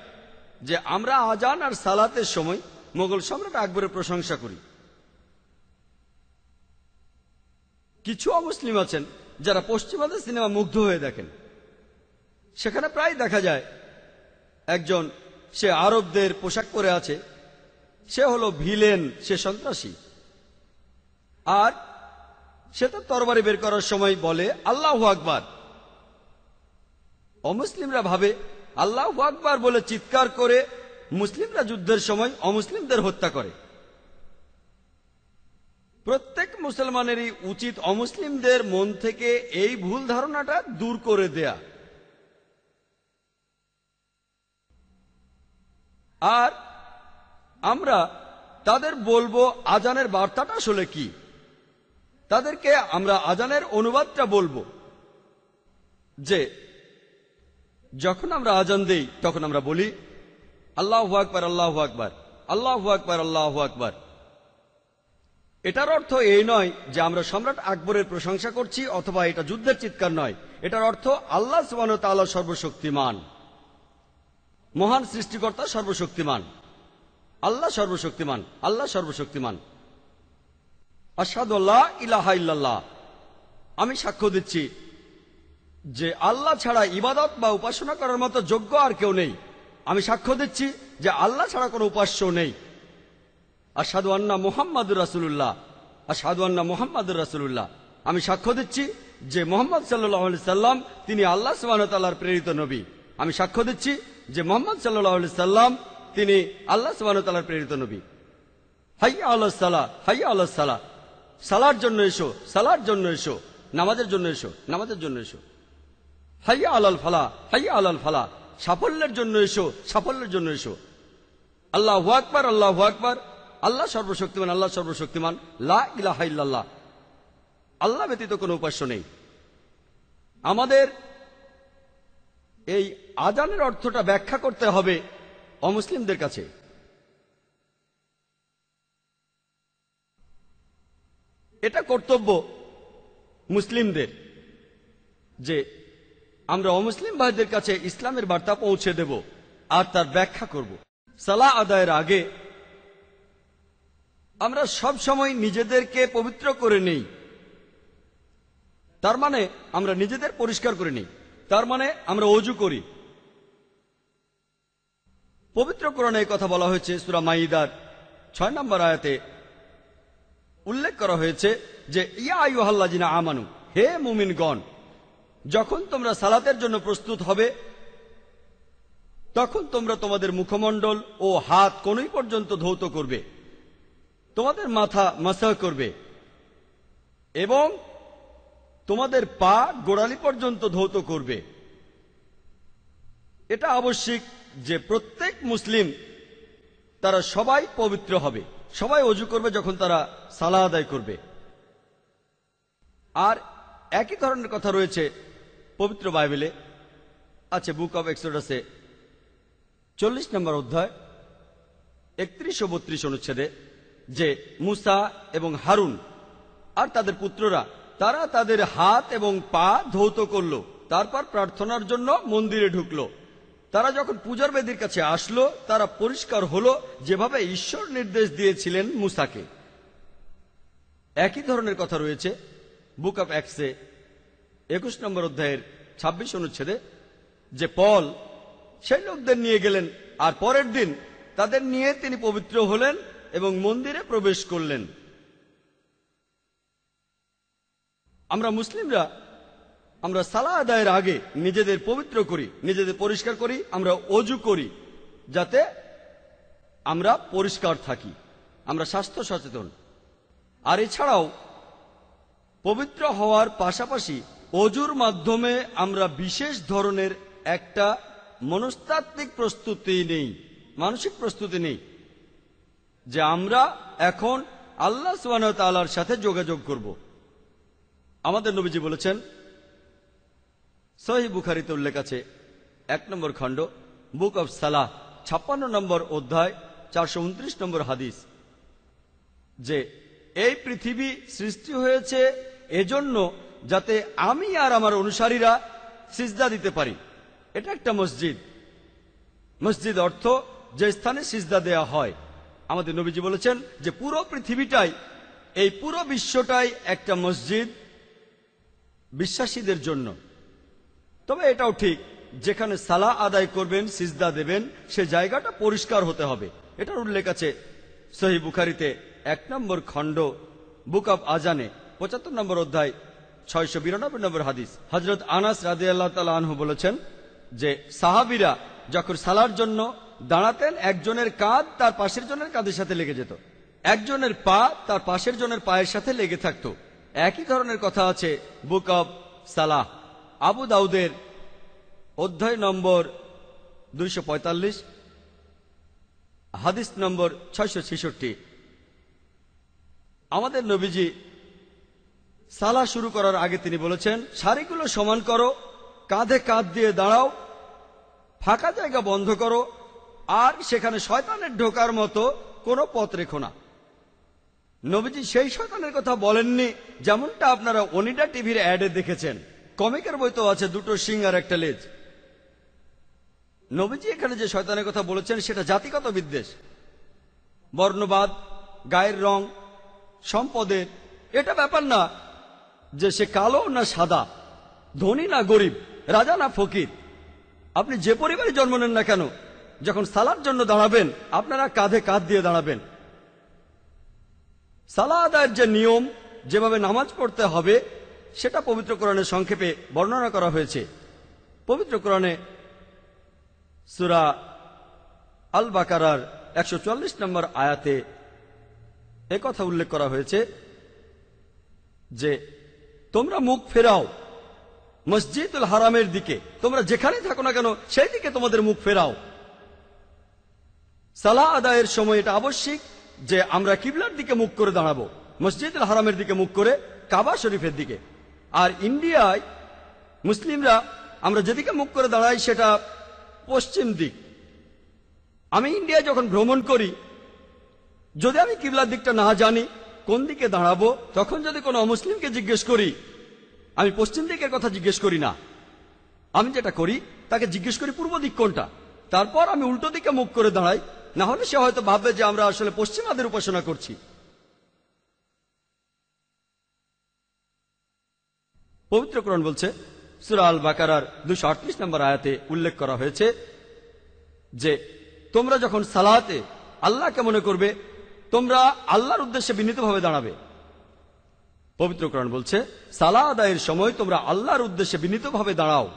যে আমরা আজান আর সালাতের সময় মোগল সম্রাট আকবরের প্রশংসা করি। কিছু অমুসলিম আছেন যারা পশ্চিমাদের সিনেমা মুগ্ধ হয়ে দেখেন। সেখানে প্রায় দেখা যায় একজন, সে আরবদের পোশাক পরে আছে, সে হলো ভিলেন, সে সন্ত্রাসী, আর সে তার তরবারি বের করার সময় বলে আল্লাহু আকবার। অমুসলিমরা ভাবে আল্লাহু আকবার বলে চিৎকার করে মুসলিমরা যুদ্ধের সময় অমুসলিমদের হত্যা করে। প্রত্যেক মুসলমানেরই উচিত অমুসলিমদের মন থেকে এই ভুল ধারণাটা দূর করে দেয়া। আর আমরা তাদের বলবো আজানের বার্তাটা আসলে কি। তাদেরকে আমরা আজানের অনুবাদটা বলবো যে যখন আমরা আজান দেই তখন আমরা বলি আল্লাহু আকবার, আল্লাহু আকবার, আল্লাহু আকবার, আল্লাহু আকবার। এটার অর্থ এই নয় যে আমরা সম্রাট আকবরের প্রশংসা করছি, অথবা এটা যুদ্ধের চিৎকার নয়। এটার অর্থ আল্লাহ সুবহানাহু ওয়া তাআলা সর্বশক্তিমান, মহান সৃষ্টিকর্তা সর্বশক্তিমান। আল্লাহ সর্বশক্তিমান, আল্লাহ সর্বশক্তিমান। আশহাদু আল্লা ইলাহা ইল্লাল্লাহ, আমি সাক্ষ্য দিচ্ছি যে আল্লাহ ছাড়া ইবাদত বা উপাসনা করার মতো যোগ্য আর কেউ নেই। আমি সাক্ষ্য দিচ্ছি যে আল্লাহ ছাড়া কোনো উপাস্য নেই। আশহাদু আন্না মুহাম্মাদুর রাসূলুল্লাহ, আশহাদু আন্না মুহাম্মাদুর রাসূলুল্লাহ, আমি সাক্ষ্য দিচ্ছি যে মুহাম্মদ সাল্লাল্লাহু আলাইহি সাল্লাম তিনি আল্লাহ সুবহানাহু ওয়া তাআলার প্রেরিত নবী। আমি সাক্ষ্য দিচ্ছি যে মুহাম্মদ সাল্লাল্লাহু আলাইহি সাল্লাম তিনি আল্লাহ সুবহানাহু ওয়া তাআলার প্রেরিত নবী। হাইয়া আলাস সালাহ, হাইয়া আলাস সালাহ, সালার জন্য এসো, সালার জন্য এসো, নামাজের জন্য এসো, নামাজের জন্য এসো। হাইয়া আলাল ফালাহ, হাইয়া আলাল ফালাহ, সাফল্যের জন্য এসো, সাফল্যের জন্য এসো। আল্লাহু আকবার, আল্লাহু আকবার, আল্লাহ সর্বশক্তিমান, আল্লাহ সর্বশক্তিমান, লা ইলাহা ইল্লাল্লাহ, আল্লাহ ব্যতীত কোনো উপাস্য নেই। আমাদের এই আজানের অর্থটা ব্যাখ্যা করতে হবে অমুসলিমদের কাছে। এটা কর্তব্য মুসলিমদের যে আমরা অমুসলিম ভাইদের কাছে ইসলামের বার্তা পৌঁছে দেব আর তার ব্যাখ্যা করব। সালাহ আদায়ের আগে আমরা সব সময় নিজেদেরকে পবিত্র করে নেই, তার মানে আমরা নিজেদের পরিষ্কার করে নিই, তার মানে আমরা ওযু করি। পবিত্র কোরআনে এই কথা বলা হয়েছে সূরা মাইদার 6 নম্বর আয়াতে উল্লেখ করা হয়েছে যে ইয়া আইয়ুহাল্লাযিনা আমানু, হে মুমিনগণ, যখন তোমরা সালাতের জন্য প্রস্তুত হবে তখন তোমরা তোমাদের মুখমণ্ডল ও হাত কনুই পর্যন্ত ধৌত করবে, তোমাদের মাথা মাসাহ করবে এবং তোমাদের পা গোড়ালি পর্যন্ত ধৌত করবে। এটা আবশ্যিক যে প্রত্যেক মুসলিম তারা সবাই পবিত্র হবে, সবাই ওযু করবে যখন তারা সালাহ আদায় করবে। আর একই ধরনের কথা রয়েছে পবিত্র বাইবেলে, আছে বুক অব এক্সোডাসে 40 নম্বর অধ্যায় 31 ও 32 অনুচ্ছেদে, যে মুসা এবং হারুন আর তাদের পুত্ররা তারা তাদের হাত এবং পা ধৌত করল, তারপর প্রার্থনার জন্য মন্দিরে ঢুকলো। তারা যখন পূজার বেদির কাছে আসলো তারা পরিষ্কার হলো যেভাবে ঈশ্বর নির্দেশ দিয়েছিলেন মুসাকে। একই ধরনের কথা রয়েছে বুক অব অ্যাক্টসে 21 নম্বর অধ্যায়ের 26 অনুচ্ছেদে, যে পল সেই লোকদের নিয়ে গেলেন আর পরের দিন তাদের নিয়ে তিনি পবিত্র হলেন এবং মন্দিরে প্রবেশ করলেন। আমরা মুসলিমরা আমরা সালাহ আদায়ের আগে নিজেদের পবিত্র করি, নিজেদের পরিষ্কার করি, আমরা ওযু করি যাতে আমরা পরিষ্কার থাকি, আমরা স্বাস্থ্য সচেতন। আর এছাড়াও পবিত্র হওয়ার পাশাপাশি ওযুর মাধ্যমে আমরা বিশেষ ধরনের একটা মনস্তাত্ত্বিক প্রস্তুতি নেই, মানসিক প্রস্তুতি নেই, যে আমরা এখন আল্লাহ সুবহানাহু ওয়া তাআলার সাথে যোগাযোগ করব। আমাদের নবীজি বলেছেন, সহিহ বুখারীতে উল্লেখ আছে 1 নম্বর খণ্ড বুক অব সালাহ 56 নম্বর অধ্যায় 429 নম্বর হাদিস, যে এই পৃথিবী সৃষ্টি হয়েছে এজন্য যাতে আমি আর আমার অনুসারীরা সিজদা দিতে পারি। এটা একটা মসজিদ। মসজিদ অর্থ যে স্থানে সিজদা দেয়া হয়। আমাদের নবীজি বলেছেন যে পুরো পৃথিবীটাই, এই পুরো বিশ্বটাই একটা মসজিদ বিশ্বাসীদের জন্য। তবে এটাও ঠিক, যেখানে সালাহ আদায় করবেন, সিজদা দেবেন, সে জায়গাটা পরিষ্কার হতে হবে। এটার উল্লেখ আছে সহিহ বুখারীতে 1 নম্বর খণ্ড বুক অব আজানে 75 নম্বর অধ্যায় 692 নম্বর হাদিস। হযরত আনাস রাদিয়াল্লাহু তাআলা আনহু বলেছেন যে সাহাবীরা যখন সালার জন্য দাঁড়াতেন একজনের কাঁধ তার পাশের জনের কাঁধের সাথে লেগে যেত, একজনের পা তার পাশের জনের পায়ের সাথে লেগে থাকত। একই ধরনের কথা আছে বুক অব সালাহ আবু দাউদের অধ্যায় নম্বর 245 হাদিস নম্বর 666। আমাদের নবীজি সালাহ শুরু করার আগে তিনি বলেছেন, সারিগুলো সমান করো, কাঁধে কাঁধ দিয়ে দাঁড়াও, ফাঁকা জায়গা বন্ধ করো, আর সেখানে শয়তানের ঢোকার মতো কোনো পথ রেখো না। নবীজি সেই শয়তানের কথা বলেননি যেমনটা আপনারা ওনিডা টিভির অ্যাডে দেখেছেন। কমিকের বই তো আছে 2টো শিং আর 1টা লেজ। নবীজি এখানে যে শয়তানের কথা বলেছেন সেটা জাতিগত বিদ্বেষ। বর্ণবাদ, গায়ের রং, সম্পদের, এটা ব্যাপার না যে সে কালো না সাদা, ধনী না গরিব, রাজা না ফকির। আপনি যে পরিবারে জন্ম নেন না কেন, যখন সালার জন্য দাঁড়াবেন আপনারা কাঁধে কাঁধ দিয়ে দাঁড়াবেন। সালাহ আদায়ের যে নিয়ম, যেভাবে নামাজ পড়তে হবে, সেটা পবিত্র কোরআনে সংক্ষেপে বর্ণনা করা হয়েছে। পবিত্র কোরআনে সূরা আল বাকারার 144 নম্বর আয়াতে একথা উল্লেখ করা হয়েছে যে তোমরা মুখ ফেরাও মসজিদুল হারামের দিকে, তোমরা যেখানেই থাকো না কেন সেই দিকে তোমাদের মুখ ফেরাও। সালাহ আদায়ের সময় এটা আবশ্যিক যে আমরা কিবলার দিকে মুখ করে দাঁড়াবো, মসজিদুল হারামের দিকে মুখ করে, কাবা শরীফের দিকে। আর ইন্ডিয়ায় মুসলিমরা আমরা যেদিকে মুখ করে দাঁড়াই সেটা পশ্চিম দিক। আমি ইন্ডিয়ায় যখন ভ্রমণ করি, যদি আমি কিবলার দিকটা না জানি কোন দিকে দাঁড়াবো, তখন যদি কোনো অমুসলিমকে জিজ্ঞেস করি, আমি পশ্চিম দিকের কথা জিজ্ঞেস করি না। আমি যেটা করি তাকে জিজ্ঞেস করি পূর্ব দিক কোনটা, তারপর আমি উল্টো দিকে মুখ করে দাঁড়াই। না হলে সে হয়তো ভাববে যে আমরা আসলে পশ্চিমাদের উপাসনা করছি। পবিত্র কোরআন বলছে, সূরা আল বাকারার 238 নম্বর আয়াতে উল্লেখ করা হয়েছে যে তোমরা যখন সালাতে আল্লাহকে মনে করবে, তোমরা আল্লাহর উদ্দেশ্যে বিনীতভাবে দাঁড়াবে। পবিত্র কোরআন বলছে, সালাহ আদায়ের সময় তোমরা আল্লাহর উদ্দেশ্যে বিনীতভাবে দাঁড়াও।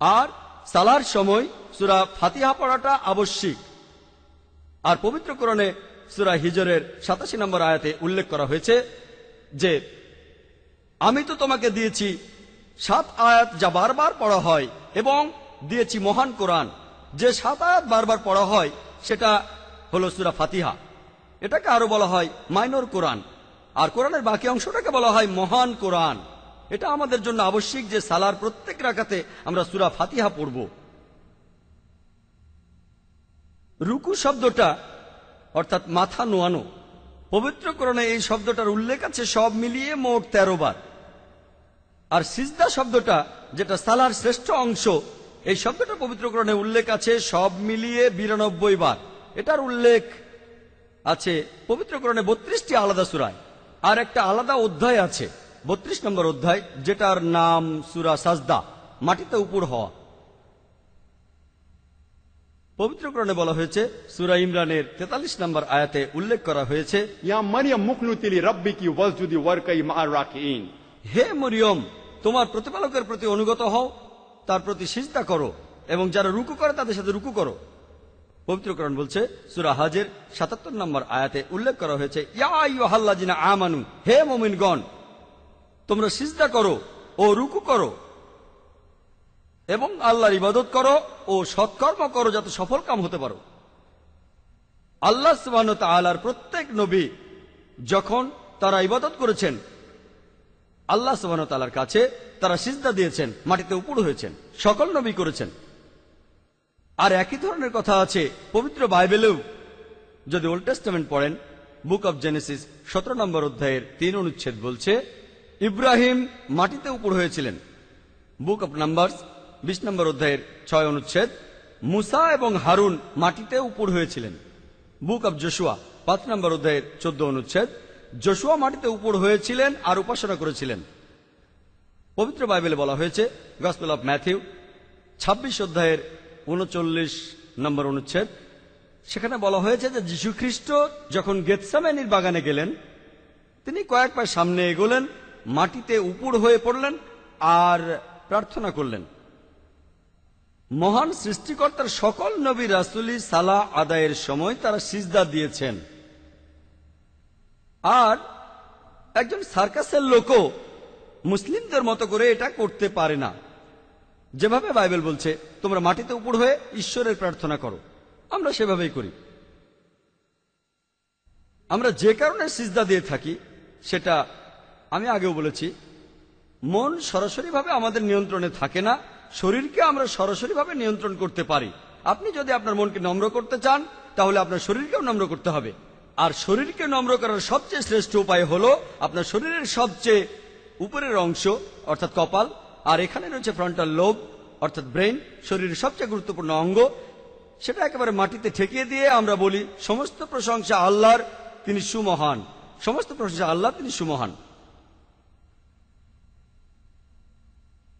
আর সালার সময় সূরা ফাতিহা পড়াটা আবশ্যিক। আর পবিত্র কোরআনে সূরা হিজরের 87 নম্বর আয়াতে উল্লেখ করা হয়েছে যে আমি তো তোমাকে দিয়েছি 7 আয়াত যা বারবার পড়া হয়, এবং দিয়েছি মহান কোরআন। যে 7 আয়াত বারবার পড়া হয় সেটা হলো সূরা ফাতিহা। এটাকে আরো বলা হয় মাইনর কোরআন, আর কোরআনের বাকি অংশটাকে বলা হয় মহান কোরআন। এটা আমাদের জন্য আবশ্যিক যে সালার প্রত্যেক রাকাতে আমরা সূরা ফাতিহা পড়ব। রুকু শব্দটা অর্থাৎ মাথা নোয়ানো, পবিত্র কোরআনে এই শব্দটার উল্লেখ আছে সব মিলিয়ে মোট 13 বার। আর সিজদা শব্দটা যেটা সালার শ্রেষ্ঠ অংশ, এই শব্দটা পবিত্র কোরআনে উল্লেখ আছে সব মিলিয়ে 92 বার। এটার উল্লেখ আছে পবিত্র কোরআনে 32টি আলাদা সূরায়। আর একটা আলাদা অধ্যায় আছে 32 নম্বর অধ্যায়, যেটার নাম সূরা সাজদা, মাটিতে উপর হওয়া। পবিত্র কোরআনে বলা হয়েছে, সূরা ইমরানের 43 নম্বর আয়াতে উল্লেখ করা হয়েছে, ইয়া মারিয়াম মুকনুতি লিরাব্বিকি ওয়াসজুদি ওয়ারকাই মা'আর রাকিঈন। হে মরিয়ম, তোমার প্রতিপালকের প্রতি অনুগত হও, তার প্রতি সিজদা করো, এবং যারা রুকু করে তাদের সাথে রুকু করো। পবিত্র কোরআন বলছে, সূরা হাজের 77 নম্বর আয়াতে উল্লেখ করা হয়েছে, ইয়া আইয়ুহাল্লাযিনা আমানু, হে মুমিনগণ, তোমরা সিজদা করো ও রুকু করো এবং আল্লাহর ইবাদত করো ও সৎকর্ম করো, যাতে সফল কাম হতে পারো। আল্লাহ সুবহানাহু ওয়া তাআলার প্রত্যেক নবী যখন তারা ইবাদত করেছেন আল্লাহ সুবহানাহু ওয়া তাআলার কাছে, তারা সিজদা দিয়েছেন, মাটিতে উপুড় হয়েছেন। সকল নবী করেছেন। আর একই ধরনের কথা আছে পবিত্র বাইবেলেও। যদি ওল্ড টেস্টামেন্ট পড়েন, বুক অব জেনেসিস 17 নম্বর অধ্যায়ের 3 অনুচ্ছেদ বলছে, ইব্রাহিম মাটিতে উপুড় হয়েছিলেন। বুক অব নাম্বারস 20 নম্বর অধ্যায়ের 6 অনুচ্ছেদ, মুসা এবং হারুন মাটিতে উপুড় হয়েছিলেন। বুক অব জোশুয়া 5 নম্বর অধ্যায়ের 14 অনুচ্ছেদ, জোশুয়া মাটিতে উপুড় হয়েছিলেন আর উপাসনা করেছিলেন। পবিত্র বাইবেলে বলা হয়েছে, গসপেল অব ম্যাথিউ 26 অধ্যায়ের 39 নম্বর অনুচ্ছেদ, সেখানে বলা হয়েছে যে যীশু খ্রিস্ট যখন গেতসেমানির বাগানে গেলেন, তিনি কয়েক পা সামনে এগোলেন, মাটিতে উপুড় হয়ে পড়লেন আর প্রার্থনা করলেন। মহান সৃষ্টিকর্তার সকল নবী রাসূলী সালাহ আদায়ের সময় তারা সিজদা দিয়েছেন। আর একজন সার্কাসের লোকও মুসলিমদের মতো করে এটা করতে পারে না। যেভাবে বাইবেল বলছে তোমরা মাটিতে উপুড় হয়ে ঈশ্বরের প্রার্থনা করো, আমরা সেভাবেই করি। আমরা যে কারণে সিজদা দিয়ে থাকি সেটা আমি আগেও বলেছি, মন সরাসরিভাবে আমাদের নিয়ন্ত্রণে থাকে না, শরীরকে আমরা সরাসরিভাবে নিয়ন্ত্রণ করতে পারি। আপনি যদি আপনার মনকে নম্র করতে চান তাহলে আপনার শরীরকেও নম্র করতে হবে। আর শরীরকে নম্র করার সবচেয়ে শ্রেষ্ঠ উপায় হলো আপনার শরীরের সবচেয়ে উপরের অংশ অর্থাৎ কপাল, আর এখানে রয়েছে ফ্রন্টাল লোব অর্থাৎ ব্রেন, শরীরের সবচেয়ে গুরুত্বপূর্ণ অঙ্গ, সেটা একেবারে মাটিতে ঠেকিয়ে দিয়ে আমরা বলি সমস্ত প্রশংসা আল্লাহর, তিনি সুমহান। সমস্ত প্রশংসা আল্লাহ, তিনি সুমহান।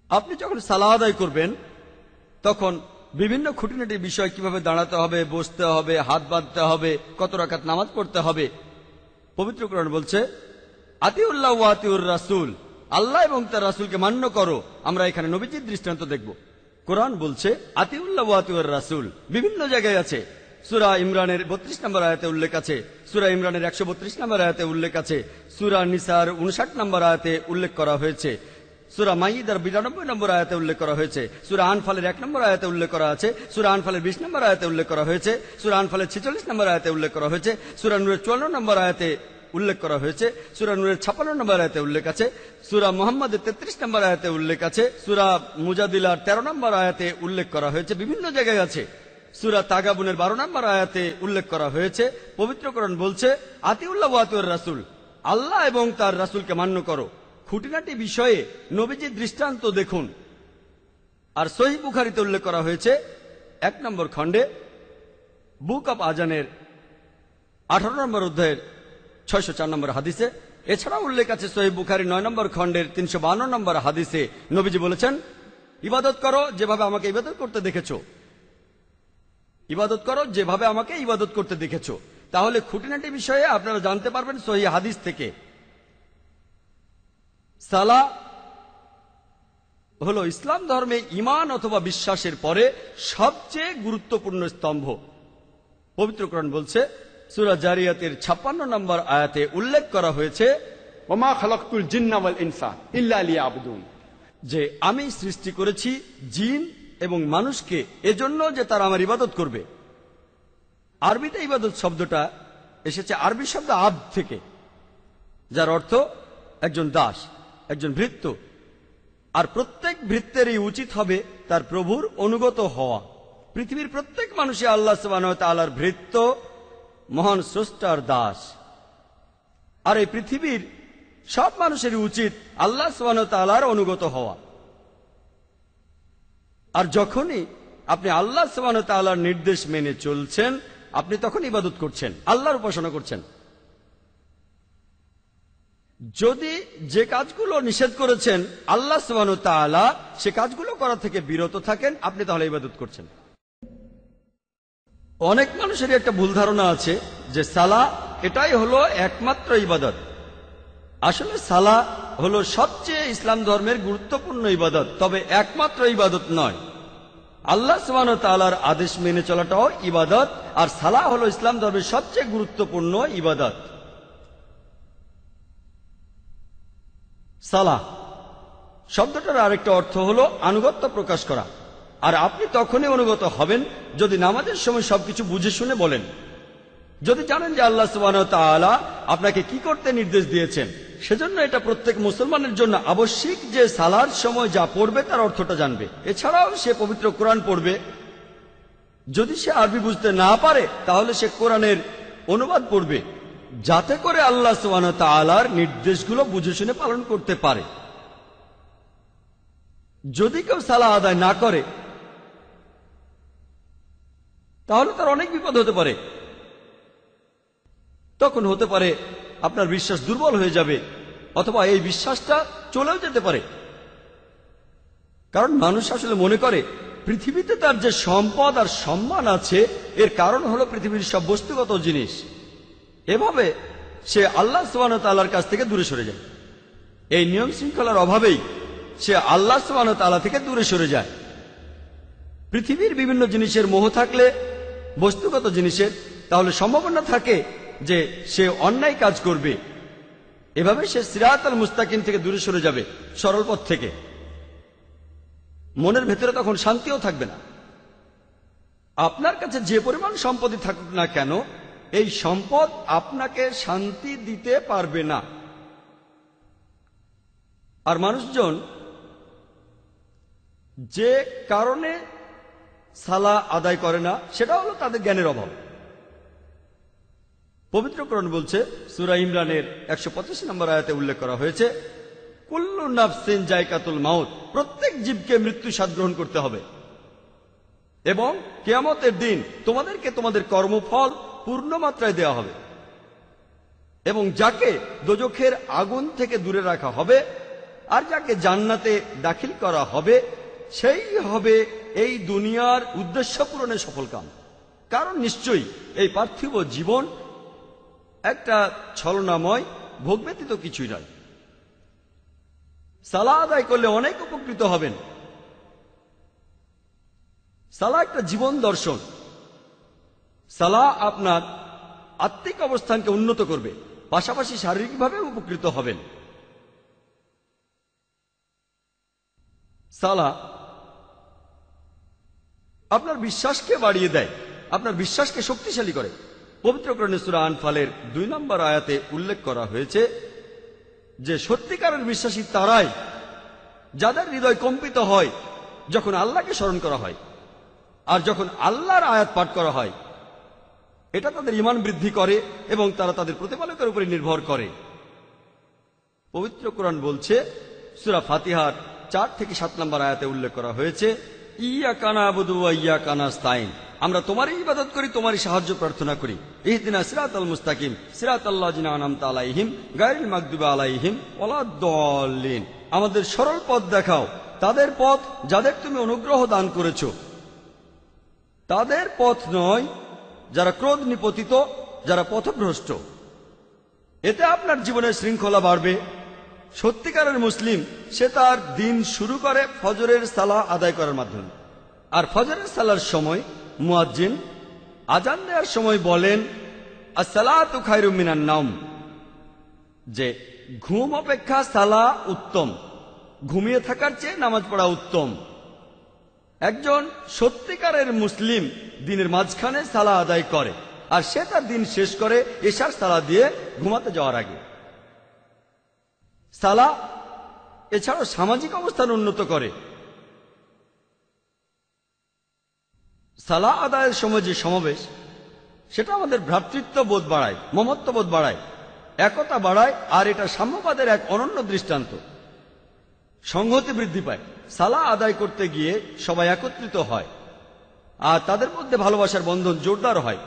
আপনি যখন সালাহ আদায় করবেন তখন বিভিন্ন খুঁটিনাটি বিষয়, কিভাবে দাঁড়াতে হবে, বসতে হবে, হাত বাঁধতে হবে, কত রাকাত নামাজ পড়তে হবে, পবিত্র কোরআন বলছে আতিউল্লাহ ওয়া আতিউর রাসূল, আল্লাহ এবং তার রাসূলকে মান্য করো। আমরা এখানে নবীজির দৃষ্টান্ত দেখব। কোরআন বলছে আতিউল্লাহ ওয়া আতিউর রাসূল, বিভিন্ন জায়গায় আছে। সূরা ইমরানের 32 নম্বর আয়াতে উল্লেখ আছে, সূরা ইমরানের 132 নম্বর আয়াতে উল্লেখ আছে, সূরা নিসার 59 নম্বর আয়াতে উল্লেখ করা হয়েছে, সূরা মাইদার 92 নম্বর আয়াতে উল্লেখ করা হয়েছে, সূরা আনফালের 1 নম্বর আয়াতে উল্লেখ করা আছে, সূরা আনফালের 20 নম্বর আয়াতে উল্লেখ করা হয়েছে, সূরা আনফালের 46 নম্বর আয়াতে উল্লেখ করা হয়েছে, সূরা নূরের 54 নম্বর আয়াতে উল্লেখ করা হয়েছে, সূরা নূরের 56 নম্বর আয়াতে উল্লেখ আছে, সূরা মুহাম্মাদের 33 নম্বর আয়াতে উল্লেখ আছে, সূরা মুজাদিলার 13 নম্বর আয়াতে উল্লেখ করা হয়েছে, বিভিন্ন জায়গায় আছে। সূরা তাগাবুনের 12 নম্বর আয়াতে উল্লেখ করা হয়েছে। পবিত্র কোরআন বলছে আতিউল্লাহ ওয়া আতিউর রাসূল, আল্লাহ এবং তার রাসূলকে মান্য করো। খুঁটিনাটি বিষয়ে নবীজির দৃষ্টান্ত দেখুন। আর সহিহ বুখারীতে উল্লেখ করা হয়েছে 1 নম্বর খণ্ডে, বুক অব আজানের 18 নম্বর অধ্যায়ের 604 নম্বর হাদিসে। এছাড়া উল্লেখ আছে সহিহ বুখারী 9 নম্বর খণ্ডের 352 নম্বর হাদিসে। নবীজি বলেছেন ইবাদত করো যেভাবে আমাকে ইবাদত করতে দেখেছো, ইবাদত করো যেভাবে আমাকে ইবাদত করতে দেখেছো। তাহলে খুঁটিনাটি বিষয়ে আপনারা জানতে পারবেন সহিহ হাদিস থেকে। সালাহ হলো ইসলাম ধর্মে ঈমান অথবা বিশ্বাসের পরে সবচেয়ে গুরুত্বপূর্ণ স্তম্ভ। পবিত্র কোরআন বলছে সূরা জারিয়াতের 56 নম্বর আয়াতে উল্লেখ করা হয়েছে ওমা খালাকতুল জিন্না ওয়াল ইনসা ইল্লা লিয়াবুদুন, যে আমি সৃষ্টি করেছি জিন এবং মানুষকে এজন্য যে তারা আমার ইবাদত করবে। আরবিতে ইবাদত শব্দটা এসেছে আরবি শব্দ আব্দ থেকে, যার অর্থ একজন দাস, একজন ভৃত্য। আর প্রত্যেক ভৃত্যেরই উচিত হবে তার প্রভুর অনুগত হওয়া। পৃথিবীর প্রত্যেক মানুষই আল্লাহ সুবহানাহু ওয়া তাআলার ভৃত্য, মহান স্রষ্টার দাস। আর এই পৃথিবীর সব মানুষেরই উচিত আল্লাহ সুবহানাহু ওয়া তাআলার অনুগত হওয়া। আর যখনই আপনি আল্লাহ সুবহানাহু ওয়া তাআলার নির্দেশ মেনে চলছেন, আপনি তখন ইবাদত করছেন, আল্লাহর উপাসনা করছেন। যদি যে কাজগুলো নিষেধ করেছেন আল্লাহ সুবহানাহু ওয়া তাআলা, সে কাজগুলো করা থেকে বিরত থাকেন, আপনি তাহলে ইবাদত করছেন। অনেক মানুষেরই একটা ভুল ধারণা আছে যে সালাহ এটাই হলো একমাত্র ইবাদত। আসলে সালাহ হলো সবচেয়ে ইসলাম ধর্মের গুরুত্বপূর্ণ ইবাদত, তবে একমাত্র ইবাদত নয়। আল্লাহ সুবহানাহু ওয়া তাআলার আদেশ মেনে চলাটাও ইবাদত, আর সালাহ হলো ইসলাম ধর্মের সবচেয়ে গুরুত্বপূর্ণ ইবাদত। সালাহ শব্দটার আরেকটা অর্থ হলো আনুগত্য প্রকাশ করা। আর আপনি তখনই অনুগত হবেন যদি নামাজের সময় সবকিছু বুঝে শুনে বলেন, যদি জানেন যে আল্লাহ সুবহানাহু ওয়া তাআলা আপনাকে কি করতে নির্দেশ দিয়েছেন। সেজন্য এটা প্রত্যেক মুসলমানের জন্য আবশ্যিক যে সালার সময় যা পড়বে তার অর্থটা জানবে। এছাড়াও সে পবিত্র কোরআন পড়বে। যদি সে আরবি বুঝতে না পারে তাহলে সে কোরআনের অনুবাদ পড়বে, যাতে করে আল্লাহ সুবহানাহু ওয়া তাআলার নির্দেশগুলো বুঝে শুনে পালন করতে পারে। যদি কেউ সালাহ আদায় না করে তাহলে তার অনেক বিপদ হতে পারে। তখন হতে পারে আপনার বিশ্বাস দুর্বল হয়ে যাবে, অথবা এই বিশ্বাসটা চলেও যেতে পারে। কারণ মানুষ আসলে মনে করে পৃথিবীতে তার যে সম্পদ আর সম্মান আছে এর কারণ হলো পৃথিবীর সব বস্তুগত জিনিস। এভাবে সে আল্লাহ সুবহানাহু ওয়া তাআলার কাছ থেকে দূরে সরে যায়। এই নিয়ম শৃঙ্খলার অভাবেই সে আল্লাহ সুবহানাহু ওয়া তাআলা থেকে দূরে সরে যায়। পৃথিবীর বিভিন্ন জিনিসের মোহ থাকলে, বস্তুগত জিনিসের, তাহলে সম্ভাবনা থাকে যে সে অন্যায় কাজ করবে। এভাবে সে সিরাতাল মুস্তাকিম থেকে দূরে সরে যাবে, সরল পথ থেকে। মনের ভেতরে তখন শান্তিও থাকবে না। আপনার কাছে যে পরিমাণ সম্পত্তি থাকুক না কেন, এই সম্পদ আপনাকে শান্তি দিতে পারবে না। আর মানুষজন যে কারণে সালাহ আদায় করে না সেটা হলো তাদের জ্ঞানের অভাব। পবিত্র কোরআন বলছে সূরা ইমরানের 185 নম্বর আয়াতে উল্লেখ করা হয়েছে কুল্লু নাফসিন যায়কাতুল মাউত, প্রত্যেক জীবকে মৃত্যু স্বাদ গ্রহণ করতে হবে। এবং কিয়ামতের দিন তোমাদেরকে তোমাদের কর্মফল পূর্ণ মাত্রায় দেওয়া হবে, এবং যাকে দোজখের আগুন থেকে দূরে রাখা হবে আর যাকে জান্নাতে দাখিল করা হবে সেই হবে এই দুনিয়ার উদ্দেশ্য পূরণে সফলকাম। কারণ নিশ্চয়ই এই পার্থিব জীবন একটা ছলনাময়, ভোগ ব্যতীত কিছুই নয়। সালাহ আদায় করলে অনেক উপকৃত হবেন। সালাহ একটা জীবন দর্শন। সালাহ আপনার আত্মিক অবস্থানকে উন্নত করবে, পাশাপাশি শারীরিকভাবে উপকৃত হবেন। সালাহ আপনার বিশ্বাসকে বাড়িয়ে দেয়, আপনার বিশ্বাসকে শক্তিশালী করে। পবিত্র কোরআনে সূরা আনফালের 2 নম্বর আয়াতে উল্লেখ করা হয়েছে যে সত্যিকারের বিশ্বাসী তারাই যাদের হৃদয় কম্পিত হয় যখন আল্লাহকে স্মরণ করা হয়, আর যখন আল্লাহর আয়াত পাঠ করা হয় এটা তাদের ঈমান বৃদ্ধি করে এবং তারা তাদের প্রতিপালকের উপরে নির্ভর করে। পবিত্র কোরআন বলছে, সূরা ফাতিহার 4 থেকে 7 নম্বর আয়াতে উল্লেখ করা হয়েছে, ইয়াকা না'বুদু ওয়া ইয়াকা নাস্তাইন, আমরা তোমারই ইবাদত করি, তোমারই সাহায্য প্রার্থনা করি। ইহদিনা সিরাতাল মুস্তাকিম সিরাতাল্লাযিনা আন'আমতা আলাইহিম গায়রিল মাগদুবি আলাইহিম ওয়ালাদ-দাল্লিন, আমাদের সরল পথ দেখাও, তাদের পথ যাদের তুমি অনুগ্রহ দান করেছো, তাদের পথ নয় যারা ক্রোধ নিপতিত, যারা পথভ্রষ্ট। এতে আপনার জীবনের শৃঙ্খলা বাড়বে। সত্যিকারের মুসলিম সে তার দিন শুরু করে ফজরের সালাহ আদায় করার মাধ্যমে। আর ফজরের সালার সময় মুয়াজ্জিন আজান দেওয়ার সময় বলেন, আসসালাতু খায়রুম মিনান নাওম, যে ঘুম অপেক্ষা সালাহ উত্তম, ঘুমিয়ে থাকার চেয়ে নামাজ পড়া উত্তম। একজন সত্যিকারের মুসলিম দিনের মাঝখানে সালাহ আদায় করে, আর সে তার দিন শেষ করে এশার সালাহ দিয়ে ঘুমাতে যাওয়ার আগে। সালাহ এছাড়াও সামাজিক অবস্থান উন্নত করে। সালাহ আদায়ের সময় যে সমাবেশ, সেটা আমাদের ভ্রাতৃত্ববোধ বাড়ায়, মমত্ববোধ বাড়ায়, একতা বাড়ায়, আর এটা সাম্যবাদের এক অনন্য দৃষ্টান্ত। সংহতি বৃদ্ধি পায়। সালাহ আদায় করতে গিয়ে সবাই একত্রিত হয় আর তাদের মধ্যে ভালোবাসার বন্ধন জোরদার হয়।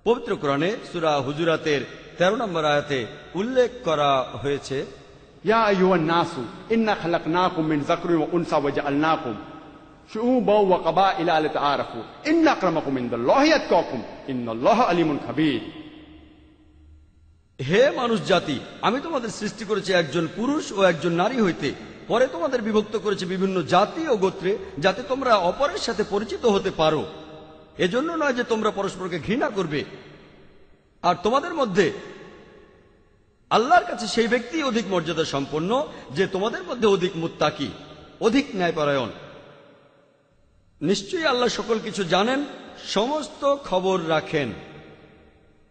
পবিত্র কোরআনে সূরা হুজুরাতের 13 নম্বর আয়াতে উল্লেখ করা হয়েছে, ইয়া আইয়ুহান নাসু ইন্না খালাকনাকুম মিন যাকরিন ওয়া উনসা ওয়া জাআলনাকুম শুউবান ওয়া কাবাইলা লিতাআরাফু ইন্না আকরামাকুম ইনদাল্লাহি আতকাকুম ইন্নাল্লাহা আলিমুন খাবীর। হে মানুষ জাতি, আমি তোমাদের সৃষ্টি করেছি একজন পুরুষ ও একজন নারী হইতে, পরে তোমাদের বিভক্ত করেছি বিভিন্ন জাতি ও গোত্রে, যাতে তোমরা অপরের সাথে পরিচিত হতে পারো। এজন্য নয় যে তোমরা পরস্পরকে ঘৃণা করবে, আর তোমাদের মধ্যে আল্লাহর কাছে সেই ব্যক্তি অধিক মর্যাদা সম্পন্ন যে তোমাদের মধ্যে অধিক মুত্তাকি, অধিক ন্যায়পরায়ণ। নিশ্চয়ই আল্লাহ সকল কিছু জানেন, সমস্ত খবর রাখেন।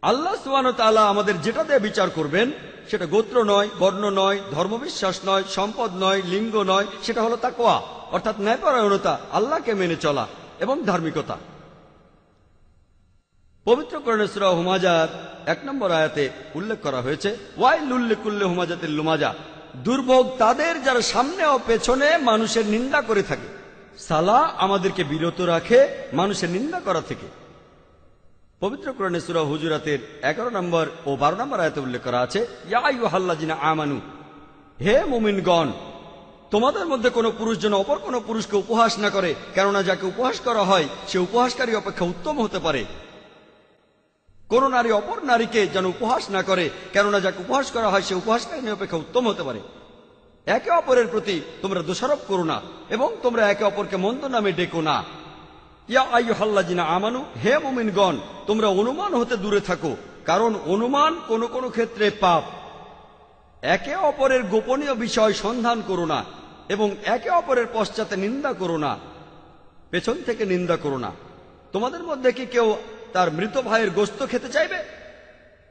আল্লাহ সুবহানাহু ওয়া তাআলা আমাদের যেটা দিয়ে বিচার করবেন সেটা গোত্র নয়, বর্ণ নয়, ধর্মবিশ্বাস নয়, সম্পদ নয়, লিঙ্গ নয়, সেটা হলো তাকওয়া, অর্থাৎ ন্যায়পরায়ণতা, আল্লাহকে মেনে চলা এবং ধার্মিকতা। পবিত্র কোরআনে সূরা হুমাজার 1 নম্বর আয়াতে উল্লেখ করা হয়েছে, ওয়াইলুল লিকুল্লি হুমাজাতিল লুমাজা, দুর্ভোগ তাদের যারা সামনে ও পেছনে মানুষের নিন্দা করে থাকে। সালাহ আমাদেরকে বিরত রাখে মানুষের নিন্দা করা থেকে। পবিত্র কোরআনে সূরা হুজুরাতের 11 নম্বর ও 12 নম্বর আয়াতে উল্লেখ করা আছে, ইয়া আইয়ুহাল্লাযিনা আমানু, হে মুমিনগণ, তোমাদের মধ্যে কোনো পুরুষ যেন অপর কোনো পুরুষকে উপহাস না করে, কেননা যাকে উপহাস করা হয় সে উপহাসকারী অপেক্ষা উত্তম হতে পারে। কোন নারী অপর নারীকে যেন উপহাস না করে, কেননা যাকে উপহাস করা হয় সে উপহাসকারী অপেক্ষা উত্তম হতে পারে। একে অপরের প্রতি তোমরা দোষারোপ করো না এবং তোমরা একে অপরকে মন্দ নামে ডেকো না। ইয়া আইয়ুহাল্লাযিনা আমানু, হে মুমিনগণ, তোমরা অনুমান হতে দূরে থাকো, কারণ অনুমান কোন কোন ক্ষেত্রে পাপ। একে অপরের গোপনীয় বিষয় সন্ধান করো না এবং একে অপরের পশ্চাতে নিন্দা করো না, পেছন থেকে নিন্দা করো না। তোমাদের মধ্যে কি কেউ তার মৃত ভাইয়ের গোশত খেতে চাইবে?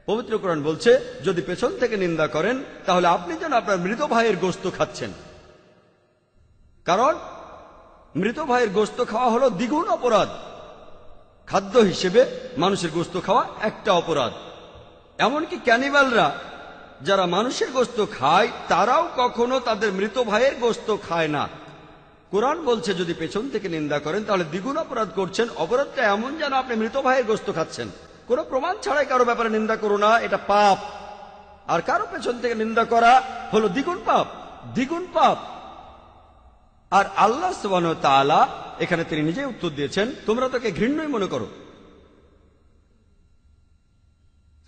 পবিত্র কোরআন বলছে, যদি পেছন থেকে নিন্দা করেন তাহলে আপনি যেন আপনার মৃত ভাইয়ের গোশত খাচ্ছেন, কারণ মৃত ভাইয়ের গোশত খাওয়া হলো দ্বিগুণ অপরাধ। খাদ্য হিসেবে মানুষের গোশত খাওয়া একটা অপরাধ। এমনকি ক্যানিবালরা যারা মানুষের গোশত খায় তারাও কখনো তাদের মৃত ভাইয়ের গোশত খায় না। কোরআন বলছে যদি পেছন থেকে নিন্দা করেন তাহলে দ্বিগুণ অপরাধ করছেন। অপরাধটা এমন যেন আপনি মৃত ভাইয়ের গোশত খাচ্ছেন। কোনো প্রমাণ ছাড়াই কারো ব্যাপারে নিন্দা করো না, এটা পাপ। আর কারো পেছন থেকে নিন্দা করা হলো দ্বিগুণ পাপ, দ্বিগুণ পাপ। আর আল্লাহ সুবহানাহু ওয়া তাআলা এখানে তিনি নিজেই উত্তর দিয়েছেন, তোমরা তাকে ঘৃণ্যই মনে করো।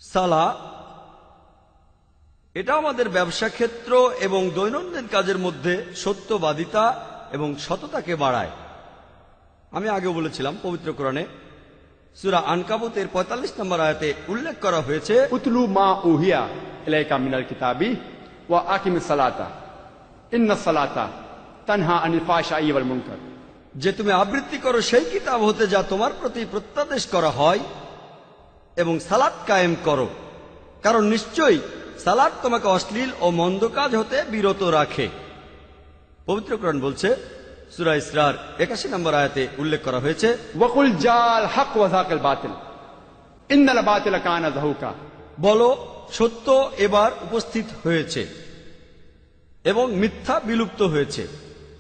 সালাহ এটা আমাদের ব্যবসা ক্ষেত্র এবং দৈনন্দিন কাজের মধ্যে সত্যবাদিতা এবং সততাকে বাড়ায়। আমি আগেও বলেছিলাম পবিত্র কোরআনে সূরা আনকাবুতের ৪৫ নম্বর আয়াতে উল্লেখ করা হয়েছে, উতলু মা উহিয়া ইলাইকা মিনাল কিতাবি ওয়া আকিমিস সালাতা ইন্নাস সালাতা তানহা আনিল ফাহশাই ওয়াল মুনকার, যে তুমি আবৃত্তি করো সেই কিতাব হতে যা তোমার প্রতি প্রত্যাদেশ করা হয় এবং সালাত কায়েম করো, কারণ নিশ্চয়ই সালাত তোমাকে অশ্লীল ও মন্দ কাজ হতে বিরত রাখে। পবিত্র কোরআন বলছে সূরা ইসরার ৮১ নম্বর আয়াতে উল্লেখ করা হয়েছে, ওয়াকুল জাল হক ওয়া যাকাল বাতিল ইন্নাল বাতিলা কানা যাহুকা, বলো সত্য এবার উপস্থিত হয়েছে এবং মিথ্যা বিলুপ্ত হয়েছে,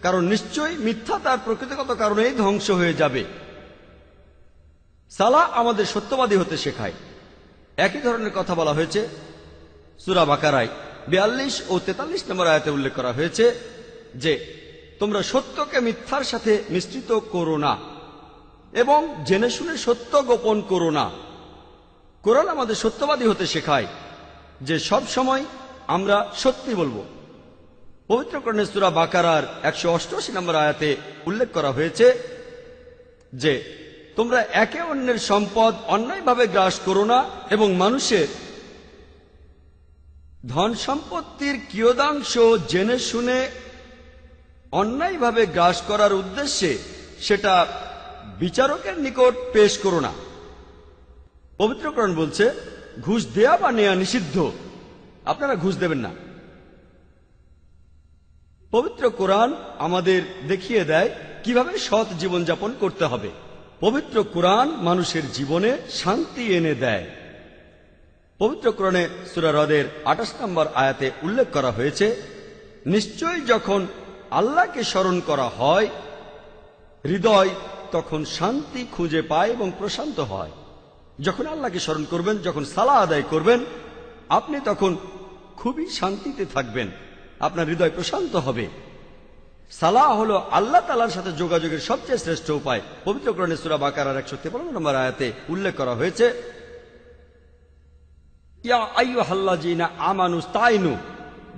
কারণ নিশ্চয়ই মিথ্যা তার প্রকৃতিগত কারণেই ধ্বংস হয়ে যাবে। সালাহ আমাদের সত্যবাদী হতে শেখায়। একই ধরনের কথা বলা হয়েছে সূরা বাকারায় ৪২ ও ৪৩ নম্বর আয়াতে উল্লেখ করা হয়েছে যে তোমরা সত্যকে মিথ্যার সাথে মিশ্রিত করো না এবং জেনে শুনে সত্য গোপন করো না। কোরআন আমাদের সত্যবাদী হতে শেখায় যে সব সময় আমরা সত্যি বলবো। পবিত্র কোরআনে সূরা বাকারার ১৮৮ নম্বর আয়াতে উল্লেখ করা হয়েছে যে তোমরা একে অন্যের সম্পদ অন্যায়ভাবে গ্রাস করো না এবং মানুষের ধন সম্পত্তির কিয়দাংশ জেনে শুনে অন্যায়ভাবে গ্রাস করার উদ্দেশ্যে সেটা বিচারকের নিকট পেশ করো না। পবিত্র কোরআন বলছে ঘুষ দেয়া বা নেয়া নিষিদ্ধ, আপনারা ঘুষ দেবেন না। পবিত্র কোরআন আমাদের দেখিয়ে দেয় কিভাবে সৎ জীবনযাপন করতে হবে। পবিত্র কোরআন মানুষের জীবনে শান্তি এনে দেয়। পবিত্র কোরআনে সূরা রদের ২৮ নম্বর আয়াতে উল্লেখ করা হয়েছে, নিশ্চয়ই যখন আল্লাহকে স্মরণ করা হয় হৃদয় তখন শান্তি খুঁজে পায় এবং প্রশান্ত হয়। যখন আল্লাহকে স্মরণ করবেন, যখন সালাহ আদায় করবেন, আপনি তখন খুবই শান্তিতে থাকবেন, আপনার হৃদয় প্রশান্ত হবে। সালাহ হলো আল্লাহ তাআলার সাথে যোগাযোগের সবচেয়ে শ্রেষ্ঠ উপায়। পবিত্র কোরআনে সূরা বাকারার ১৫৩ নম্বর আয়াতে উল্লেখ করা হয়েছে, ইয়া আইয়ুহাল্লাযীনা আমানু ইসতাঈনু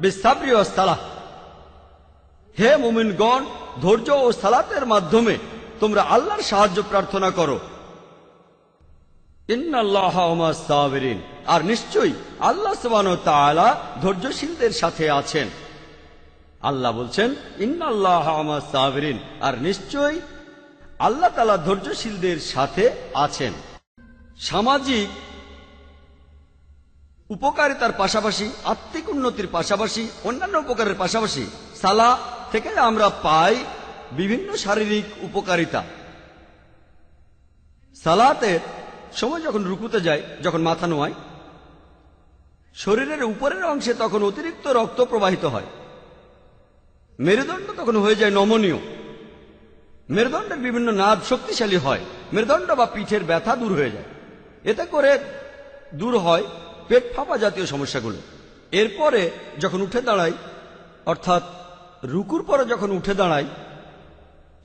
বিস-সাবরি ওয়াস-সালাহ, হে মুমিনগণ ধৈর্য ও সালাতের মাধ্যমে তোমরা আল্লাহর সাহায্য প্রার্থনা করো। ইন্নাল্লাহা মা'আস-সাবিরিন, আর নিশ্চয়ই আল্লাহ সুবহানাহু ওয়া তাআলা ধৈর্যশীলদের সাথে আছেন। আল্লাহ বলছেন ইন্নাল্লাহা মা'আস-সাবিরিন, আর নিশ্চয়ই আল্লাহ তাআলা ধৈর্যশীলদের সাথে আছেন। সামাজিক উপকারিতার পাশাপাশি, আত্মিক উন্নতির পাশাপাশি, অন্যান্য উপকারের পাশাপাশি সালাহ থেকে আমরা পাই বিভিন্ন শারীরিক উপকারিতা। সালাতের সময় যখন রুকুতে যায়, যখন মাথা নোয়ায়, শরীরের উপরের অংশে তখন অতিরিক্ত রক্ত প্রবাহিত হয়, মেরুদণ্ড তখন হয়ে যায় নমনীয়, মেরুদণ্ডের বিভিন্ন নার্ভ শক্তিশালী হয়, মেরুদণ্ড বা পিঠের ব্যথা দূর হয়ে যায়। এতে করে দূর হয় পেট ফাঁপা জাতীয় সমস্যাগুলো। এরপরে যখন উঠে দাঁড়াই, অর্থাৎ রুকুর পরে যখন উঠে দাঁড়াই,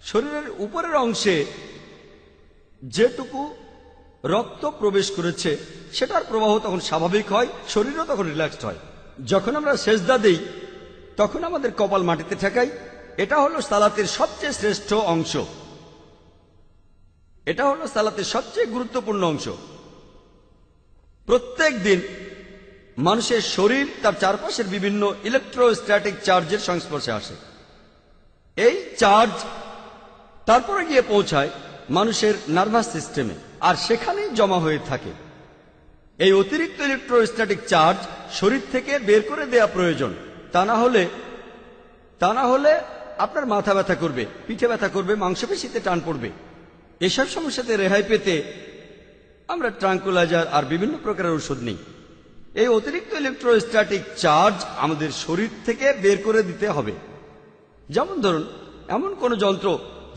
শরীরের উপরের অংশে যেটুকু রক্ত প্রবেশ করেছে সেটার প্রবাহ তখন স্বাভাবিক হয়, শরীরও তখন রিল্যাক্সড হয়। যখন আমরা সেজদা দেই তখন আমাদের কপাল মাটিতে ঠেকাই। এটা হলো সালাতের সবচেয়ে শ্রেষ্ঠ অংশ, এটা হলো সালাতের সবচেয়ে গুরুত্বপূর্ণ অংশ। প্রত্যেক দিন মানুষের শরীর তার চারপাশের বিভিন্ন ইলেকট্রোস্ট্যাটিক চার্জের সংস্পর্শে আসে। এই চার্জ তারপরে গিয়ে পৌঁছায় মানুষের নার্ভাস সিস্টেমে, আর সেখানেই জমা হয়ে থাকে। এই অতিরিক্ত ইলেকট্রোস্ট্যাটিক চার্জ শরীর থেকে বের করে দেয়া প্রয়োজন, তা না হলে আপনার মাথা ব্যথা করবে, পিঠে ব্যথা করবে, মাংসপেশিতে টান পড়বে। এসব সমস্যাতে রেহাই পেতে আমরা ট্রাঙ্কুলাইজার আর বিভিন্ন প্রকারের ওষুধ নিই। এই অতিরিক্ত ইলেকট্রোস্ট্যাটিক চার্জ আমাদের শরীর থেকে বের করে দিতে হবে। যেমন ধরুন, এমন কোন যন্ত্র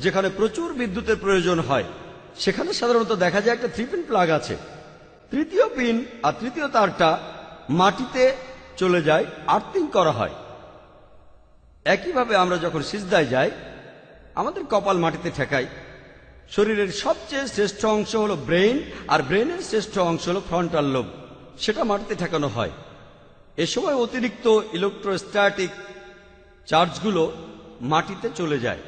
যেখানে প্রচুর বিদ্যুতের প্রয়োজন হয়, সেখানে সাধারণত দেখা যায় একটা 3 পিন প্লাগ আছে। তৃতীয় পিন আর তৃতীয় তারটা মাটিতে চলে যায়, আর্থিং করা হয়। একইভাবে আমরা যখন সিজদায় যাই, আমাদের কপাল মাটিতে ঠেকাই। শরীরের সবচেয়ে শ্রেষ্ঠ অংশ হলো ব্রেইন, আর ব্রেইনের শ্রেষ্ঠ অংশ হলো ফ্রন্টাল লোব, সেটা মাটিতে ঠেকানো হয়। এ সময় অতিরিক্ত ইলেকট্রোস্ট্যাটিক চার্জগুলো মাটিতে চলে যায়।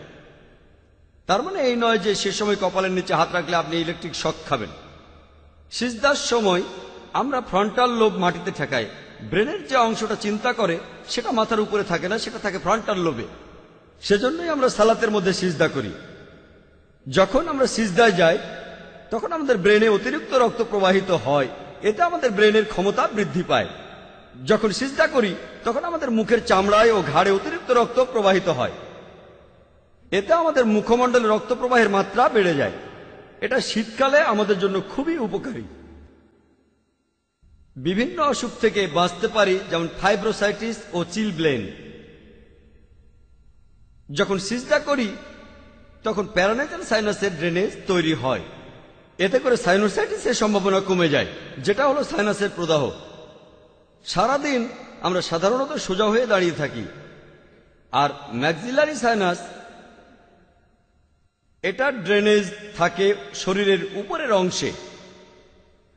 তার মানে এই নয় যে সে সময় কপালের নিচে হাত রাখলে আপনি ইলেকট্রিক শক খাবেন। সিজদার সময় আমরা ফ্রন্টাল লোব মাটিতে ঠেকাই। ব্রেনের যে অংশটা চিন্তা করে সেটা মাথার উপরে থাকে না, সেটা থাকে ফ্রন্টাল লোবে। সেজন্যই আমরা সালাতের মধ্যে সিজদা করি। যখন আমরা সিজদায় যাই তখন আমাদের ব্রেনে অতিরিক্ত রক্ত প্রবাহিত হয়, এতে আমাদের ব্রেনের ক্ষমতা বৃদ্ধি পায়। যখন সিজদা করি তখন আমাদের মুখের চামড়ায় ও ঘাড়ে অতিরিক্ত রক্ত প্রবাহিত হয়, এতে আমাদের মুখমণ্ডলে রক্ত প্রবাহের মাত্রা বেড়ে যায়। এটা শীতকালে আমাদের জন্য খুবই উপকারী। বিভিন্ন অসুখ থেকে বাঁচতে পারি, যেমন ফাইব্রোসাইটিস ও চিলব্লেন। যখন সিজদা করি তখন প্যারানাইজাল সাইনাসের ড্রেনেজ তৈরি হয়, এতে করে সাইনোসাইটিসের সম্ভাবনা কমে যায়, যেটা হলো সাইনাসের প্রদাহ। সারাদিন আমরা সাধারণত সোজা হয়ে দাঁড়িয়ে থাকি, আর ম্যাক্সিলারি সাইনাস এটা ড্রেনেজ থাকে শরীরের উপরের অংশে।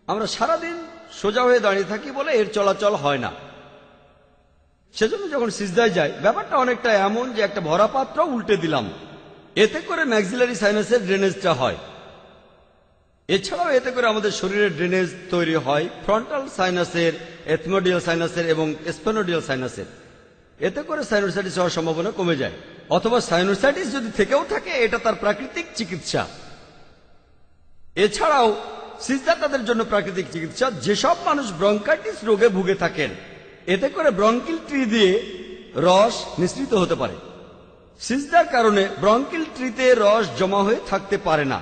আমরা সারাদিন সোজা হয়ে দাঁড়িয়ে থাকি বলে এর চলাচল হয় না। সেজন্য যখন সিজদায় যায় ব্যাপারটা অনেকটা এমন যে একটা ভরা পাত্র উল্টে দিলাম, এতে করে ম্যাক্সিলারি সাইনাসের ড্রেনেজটা হয়। এছাড়াও এতে করে আমাদের শরীরের ড্রেনেজ তৈরি হয় ফ্রন্টাল সাইনাসের, এথমোডিয়াল সাইনাসের এবং স্পেনোডিয়াল সাইনাসের। এতে করে সাইনোসাইটিস হওয়ার সম্ভাবনা কমে যায়, অথবা সাইনোসাইটিস যদি থেকেও থাকে এটা তার প্রাকৃতিক চিকিৎসা। এছাড়াও সিজদা তাদের জন্য প্রাকৃতিক চিকিৎসা যেসব মানুষ ব্রঙ্কাইটিস রোগে ভুগে থাকেন, এতে করে ব্রঙ্কিল ট্রি দিয়ে রস নিঃসৃত হতে পারে। সিজদার কারণে ব্রঙ্কিল ট্রিতে রস জমা হয়ে থাকতে পারে না,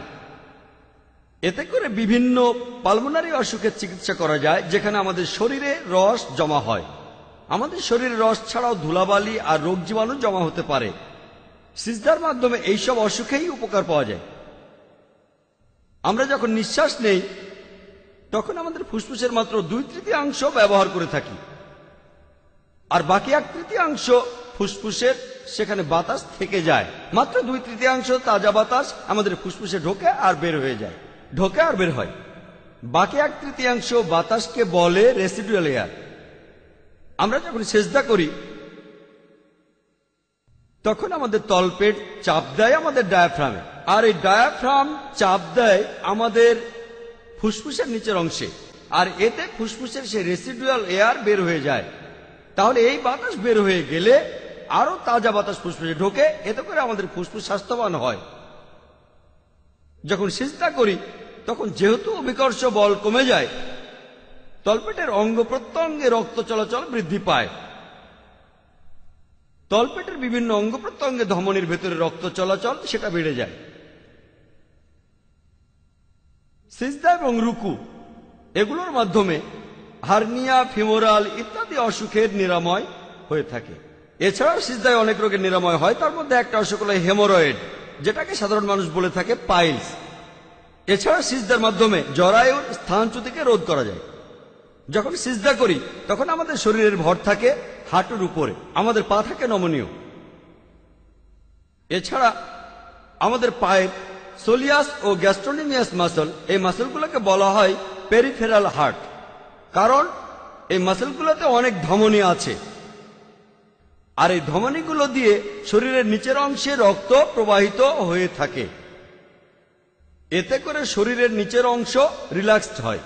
এতে করে বিভিন্ন পালমোনারি অসুখের চিকিৎসা করা যায় যেখানে আমাদের শরীরে রস জমা হয়। আমাদের শরীরে রস ছাড়াও ধুলাবালি আর রোগ জীবাণু জমা হতে পারে। সিজদার মাধ্যমে এইসব অসুখেই উপকার পাওয়া যায়। আমরা যখন নিঃশ্বাস নেই তখন আমাদের ফুসফুসের মাত্র 2/3 ব্যবহার করে থাকি, আর বাকি 1/3 ফুসফুসের সেখানে বাতাস থেকে যায়। মাত্র 2/3 তাজা বাতাস আমাদের ফুসফুসে ঢোকে আর বের হয়ে যায়, ঢোকে আর বের হয়। বাকি 1/3 বাতাসকে বলে রেসিডুয়াল এয়ার। আমরা যখন সিজদা করি তখন আমাদের তলপেট চাপ দেয় আমাদের ডায়াফ্রামে, আর এই ডায়াফ্রাম চাপ দেয় আমাদের ফুসফুসের নিচের অংশে, আর এতে ফুসফুসের সেই রেসিডুয়াল এয়ার বের হয়ে যায়। তাহলে এই বাতাস বের হয়ে গেলে আরো তাজা বাতাস ফুসফুসে ঢোকে, এতে করে আমাদের ফুসফুস স্বাস্থ্যবান হয়। যখন সিজদা করি তখন যেহেতু অভিকর্ষ বল কমে যায়, তলপেটের অঙ্গ প্রত্যঙ্গে রক্ত চলাচল বৃদ্ধি পায়। তলপেটের বিভিন্ন অঙ্গ প্রত্যঙ্গে ধমনীর ভেতরে রক্ত চলাচল সেটা বেড়ে যায়। সিজদা এবং রুকু এগুলোর মাধ্যমে হার্নিয়া, ফিমোরাল ইত্যাদি অসুখের নিরাময় হয়ে থাকে। এছাড়াও সিজদায় অনেক রোগের নিরাময় হয়, তার মধ্যে একটা অসুখ হলো হেমোরয়েড, যেটাকে সাধারণ মানুষ বলে থাকে পাইলস। এছাড়া সিজদার মাধ্যমে জরায়ুর স্থানচ্যুতিকে রোধ করা যায়। যখন সিজদা করি তখন আমাদের শরীরের ভর থাকে হাঁটুর উপরে, আমাদের পা থাকে নমনীয়। এছাড়া আমাদের পায়ের সোলিয়াস ও গ্যাস্ট্রোনিমিয়াস মাসল, এই মাসলগুলোকে বলা হয় পেরিফেরাল হার্ট, কারণ এই মাসলগুলোতে অনেক ধমনী আছে, আর এই ধমনীগুলো দিয়ে শরীরের নিচের অংশে রক্ত প্রবাহিত হয়ে থাকে। এতে করে শরীরের নিচের অংশ রিল্যাক্সড হয়।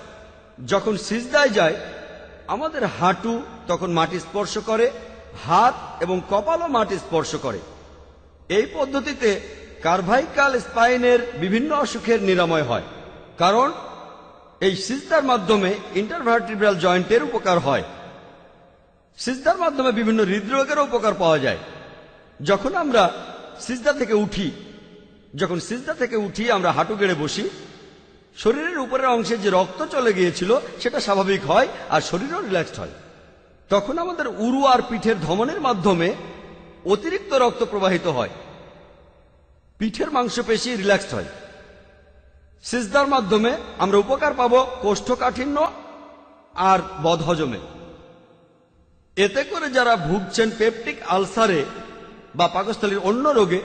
যখন সিজদায় যায় আমাদের হাঁটু তখন মাটি স্পর্শ করে, হাত এবং কপালও মাটি স্পর্শ করে। এই পদ্ধতিতে কার্ভাইকাল স্পাইনের বিভিন্ন অসুখের নিরাময় হয়, কারণ এই সিজদার মাধ্যমে ইন্টারভার্টিব্রাল জয়েন্টের উপকার হয়। সিজদার মাধ্যমে বিভিন্ন হৃদরোগেরও উপকার পাওয়া যায়। যখন আমরা সিজদা থেকে উঠি আমরা হাঁটু গেড়ে বসি, শরীরের উপরের অংশে যে রক্ত চলে গিয়েছিল সেটা স্বাভাবিক হয় আর শরীরও রিল্যাক্সড হয়। তখন আমাদের উরু আর পিঠের ধমনের মাধ্যমে অতিরিক্ত রক্ত প্রবাহিত হয়। পিঠের মাংসপেশি রিল্যাক্সড হয়। সিজদার মাধ্যমে আমরা উপকার পাব কোষ্ঠকাঠিন্য আর বদহজমে। এতে করে যারা ভুগছেন পেপটিক আলসারে বা পাকস্থলীর অন্য রোগে,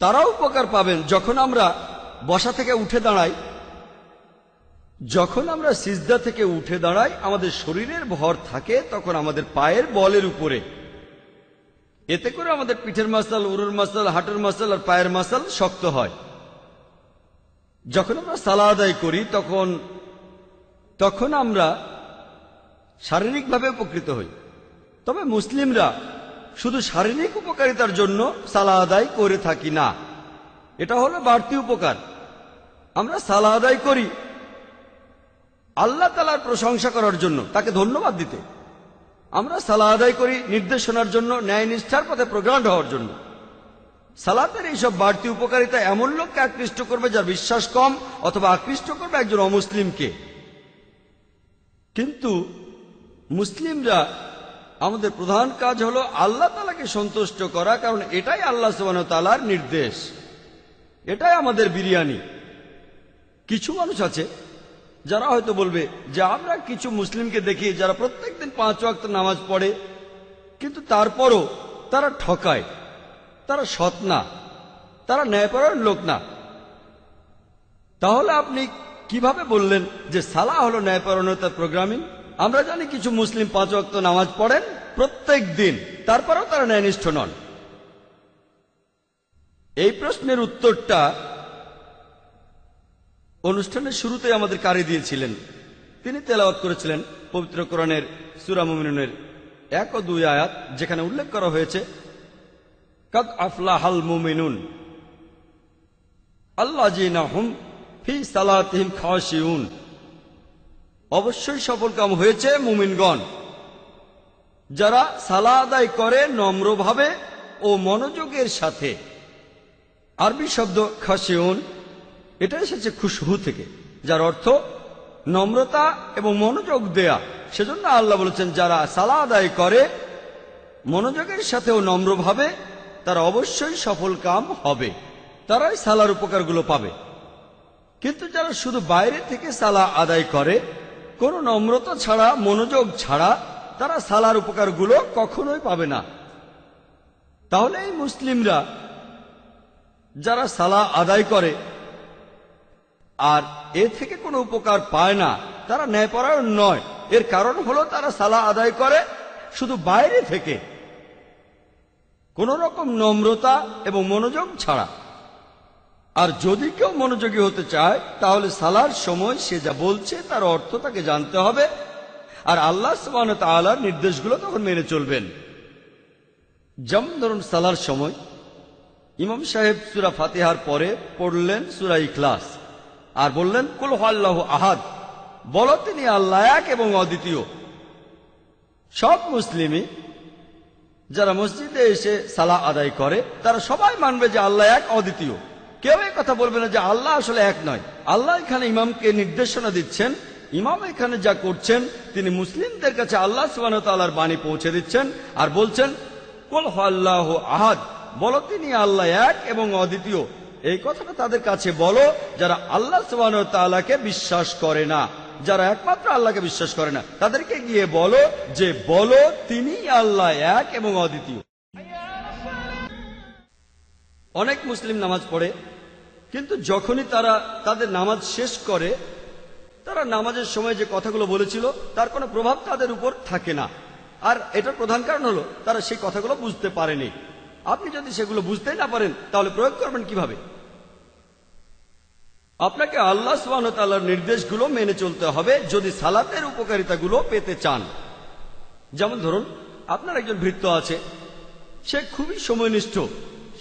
তারাও উপকার পাবেন। যখন আমরা বসা থেকে উঠে দাঁড়াই, যখন আমরা সিজদা থেকে উঠে দাঁড়াই, আমাদের শরীরের ভর থাকে তখন আমাদের পায়ের বলের উপরে। এতে করে আমাদের পিঠের মাসল, উরুর মাসল, হাঁটুর মাসল আর পায়ের মাসল শক্ত হয়। যখন আমরা সালাত আদায় করি তখন আমরা শারীরিকভাবে উপকৃত হই। তবে মুসলিমরা শুধু শারীরিক উপকারিতার জন্য সালাত আদায় করে থাকি না, এটা হলো বাড়তি উপকার। আমরা সালাত আদায় করি আল্লাহ তাআলার প্রশংসা করার জন্য, তাকে ধন্যবাদ দিতে। আমরা সালাত আদায় করি নির্দেশনার জন্য, ন্যায় নিষ্ঠার পথে প্রোগ্রাম হওয়ার জন্য। সালাতের এইসব বাড়তি উপকারিতা এমন লোককে আকৃষ্ট করবে যার বিশ্বাস কম, অথবা আকৃষ্ট করবে একজন অমুসলিমকে। কিন্তু মুসলিমরা, আমাদের প্রধান কাজ হলো আল্লাহ তাআলাকে সন্তুষ্ট করা, কারণ এটাই আল্লাহ সুবহানাহু ওয়া তাআলার নির্দেশ, এটাই আমাদের বিরিয়ানি। কিছু মানুষ আছে যারা হয়তো বলবে যে আমরা কিছু মুসলিমকে দেখি যারা প্রত্যেকদিন 5 ওয়াক্ত নামাজ পড়ে, কিন্তু তারপরও তারা ঠকায়, তারা সৎ না, তারা ন্যায়পরায়ণ লোক না। তাহলে আপনি কিভাবে বললেন যে সালাহ হলো ন্যায়পরায়ণতার প্রোগ্রামিং? আমরা জানি কিছু মুসলিম 5 ওয়াক্ত নামাজ পড়েন প্রত্যেক দিন, তারপরেও তারা ন্যায়নিষ্ঠ নন। এই প্রশ্নের উত্তরটা অনুষ্ঠানের শুরুতেই আমাদের কারি দিয়েছিলেন। তিনি তেলাওয়াত করেছিলেন পবিত্র কোরআনের সূরা মুমিনুনের 1 ও 2 আয়াত, যেখানে উল্লেখ করা হয়েছে কাদ আফলাহাল মুমিনুন আল্লাযীনা হুম ফি সালাতিহিম খাশিউন। অবশ্যই সফলকাম হয়েছে মুমিনগণ, যারা সালাত আদায় করে নম্রভাবে ও মনোযোগের সাথে। আরবি শব্দ খাশিউন, এটা এসেছে খুশহু থেকে, যার অর্থ নম্রতা এবং মনোযোগ দেয়া। সেজন্য আল্লাহ বলেছেন যারা সালাত আদায় করে মনোযোগের সাথে ও নম্রভাবে, তারা অবশ্যই সফলকাম হবে, তারাই সালার উপকারগুলো পাবে। কিন্তু যারা শুধু বাইরে থেকে সালাত আদায় করে কোনো নম্রতা ছাড়া, মনোযোগ ছাড়া, তারা সালার উপকারগুলো কখনোই পাবে না। তাহলে এই মুসলিমরা যারা সালাত আদায় করে আর এ থেকে কোনো উপকার পায় না, তারা ন্যায়পরায়ণ নয়। এর কারণ হলো তারা সালাত আদায় করে শুধু বাইরে থেকে, কোন রকম নম্রতা এবং মনোযোগ ছাড়া। আর যদি কেউ মনোযোগী হতে চায়, তাহলে সালার সময় সে যা বলছে তার অর্থ তাকে জানতে হবে, আর আল্লাহ সুবহানাহু ওয়া তাআলার নির্দেশগুলো তখন মেনে চলবেন। যেমন ধরুন, সালার সময় ইমাম সাহেব সূরা ফাতিহার পরে পড়লেন সূরা ইখলাস আর বললেন কুল হুয়াল্লাহু আহাদ, বলো তিনি আল্লাহ এক এবং অদ্বিতীয়। সব মুসলিমই যারা মসজিদে এসে সালাত আদায় করে তারা সবাই মানবে যে আল্লাহ এক, অদ্বিতীয়। কেউ এই কথা বলবে না যে আল্লাহ আসলে এক নয়। আল্লাহ এখানে ইমামকে নির্দেশনা দিচ্ছেন, ইমাম এখানে যা করছেন তিনি মুসলিমদের কাছে আল্লাহ সুবহানাহু ওয়া তাআলার বাণী পৌঁছে দিচ্ছেন আর বলছেন কুল হুয়াল্লাহু আহাদ, বলো তিনি আল্লাহ এক এবং অদ্বিতীয়। এই কথাটা তাদের কাছে বলো যারা আল্লাহ সুবহানাহু ওয়া তাআলাকে বিশ্বাস করে না, যারা একমাত্র আল্লাহকে বিশ্বাস করে না, তাদেরকে গিয়ে বলো যে বলো তিনি আল্লাহ এক এবং অদ্বিতীয়। অনেক মুসলিম নামাজ পড়ে, কিন্তু যখনই তারা তাদের নামাজ শেষ করে, তারা নামাজের সময় যে কথাগুলো বলেছিল তার কোনো প্রভাব তাদের উপর থাকে না। আর এটার প্রধান কারণ হলো তারা সেই কথাগুলো বুঝতে পারেনি। আপনি যদি সেগুলো বুঝতেই না পারেন, তাহলে প্রয়োগ করবেন কিভাবে? আপনাকে আল্লাহ সুবহানাহু ওয়া তাআলার নির্দেশগুলো মেনে চলতে হবে যদি সালাতের উপকারিতাগুলো পেতে চান। যেমন ধরুন, আপনার একজন ভৃত্য আছে, সে খুবই সময়নিষ্ঠ,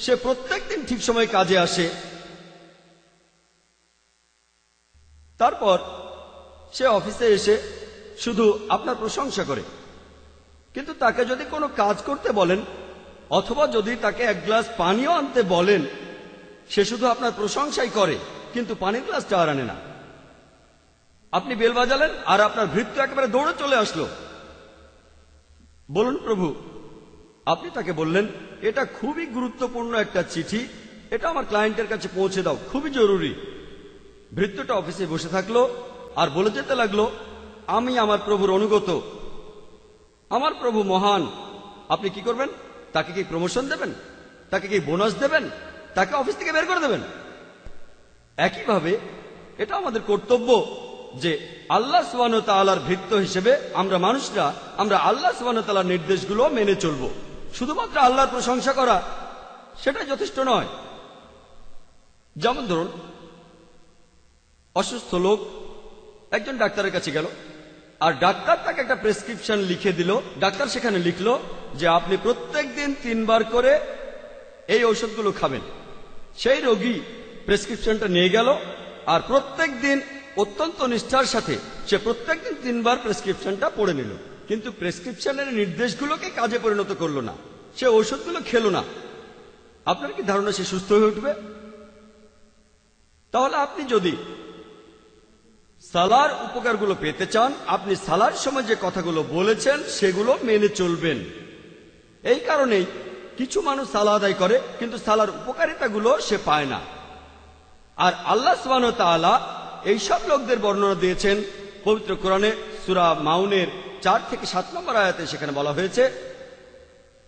সে প্রত্যেকদিন ঠিক সময়ে কাজে আসে, তারপর সে অফিসে এসে শুধু আপনার প্রশংসা করে। কিন্তু তাকে যদি কোনো কাজ করতে বলেন অথবা যদি তাকে এক গ্লাস পানিও আনতে বলেন, সে শুধু আপনার প্রশংসাই করে কিন্তু পানির গ্লাসটা আর আনে না। আপনি বেল বাজালেন আর আপনার ভৃত্য একেবারে দৌড়ে চলে আসলো। বলুন প্রভু, আপনি তাকে বললেন এটা খুবই গুরুত্বপূর্ণ একটা চিঠি, এটা আমার ক্লায়েন্টের কাছে পৌঁছে দাও, খুবই জরুরি। ভৃত্যটা অফিসে বসে থাকলো আর বলে যেতে লাগলো, আমি আমার প্রভুর অনুগত, আমার প্রভু মহান। আপনি কি করবেন? তাকে কি প্রমোশন দেবেন? তাকে কি বোনাস দেবেন? তাকে অফিস থেকে বের করে দেবেন? একইভাবে এটা আমাদের কর্তব্য যে আল্লাহ সুবহানাহু ওয়া তাআলার ভৃত্য হিসেবে আমরা মানুষরা, আমরা আল্লাহ সুবহানাহু ওয়া তাআলার নির্দেশগুলো মেনে চলব। শুধুমাত্র আল্লাহর প্রশংসা করা সেটা যথেষ্ট নয়। যেমন ধরুন, অসুস্থ লোক একজন ডাক্তারের কাছে গেল, আর ডাক্তার তাকে একটা প্রেসক্রিপশন লিখে দিল। ডাক্তার সেখানে লিখলো যে আপনি প্রত্যেক দিন 3 বার করে এই ঔষধগুলো খাবেন। সেই রোগী প্রেসক্রিপশনটা নিয়ে গেল আর প্রত্যেক দিন অত্যন্ত নিষ্ঠার সাথে সে প্রত্যেক দিন 3 বার প্রেসক্রিপশনটা পড়ে নিল, কিন্তু প্রেসক্রিপশনের নির্দেশগুলোকে কাজে পরিণত করলো না, সে ঔষধগুলো খেলো না। আপনার কি ধারণা সে সুস্থ হয়ে উঠবে? তাহলে আপনি যদি সালার উপকারগুলো পেতে চান, আপনি সালার সময় যে কথাগুলো বলেছেন সেগুলো মেনে চলবেন। এই কারণেই কিছু মানুষ সালা আদায় করে কিন্তু সালার উপকারিতাগুলো সে পায় না। আর আল্লাহ সুবহানাহু ওয়া তাআলা এইসব লোকদের বর্ণনা দিয়েছেন পবিত্র কোরআনে সূরা মাউনের 4 থেকে 7 নম্বর আয়াতে। সেখানে বলা হয়েছে,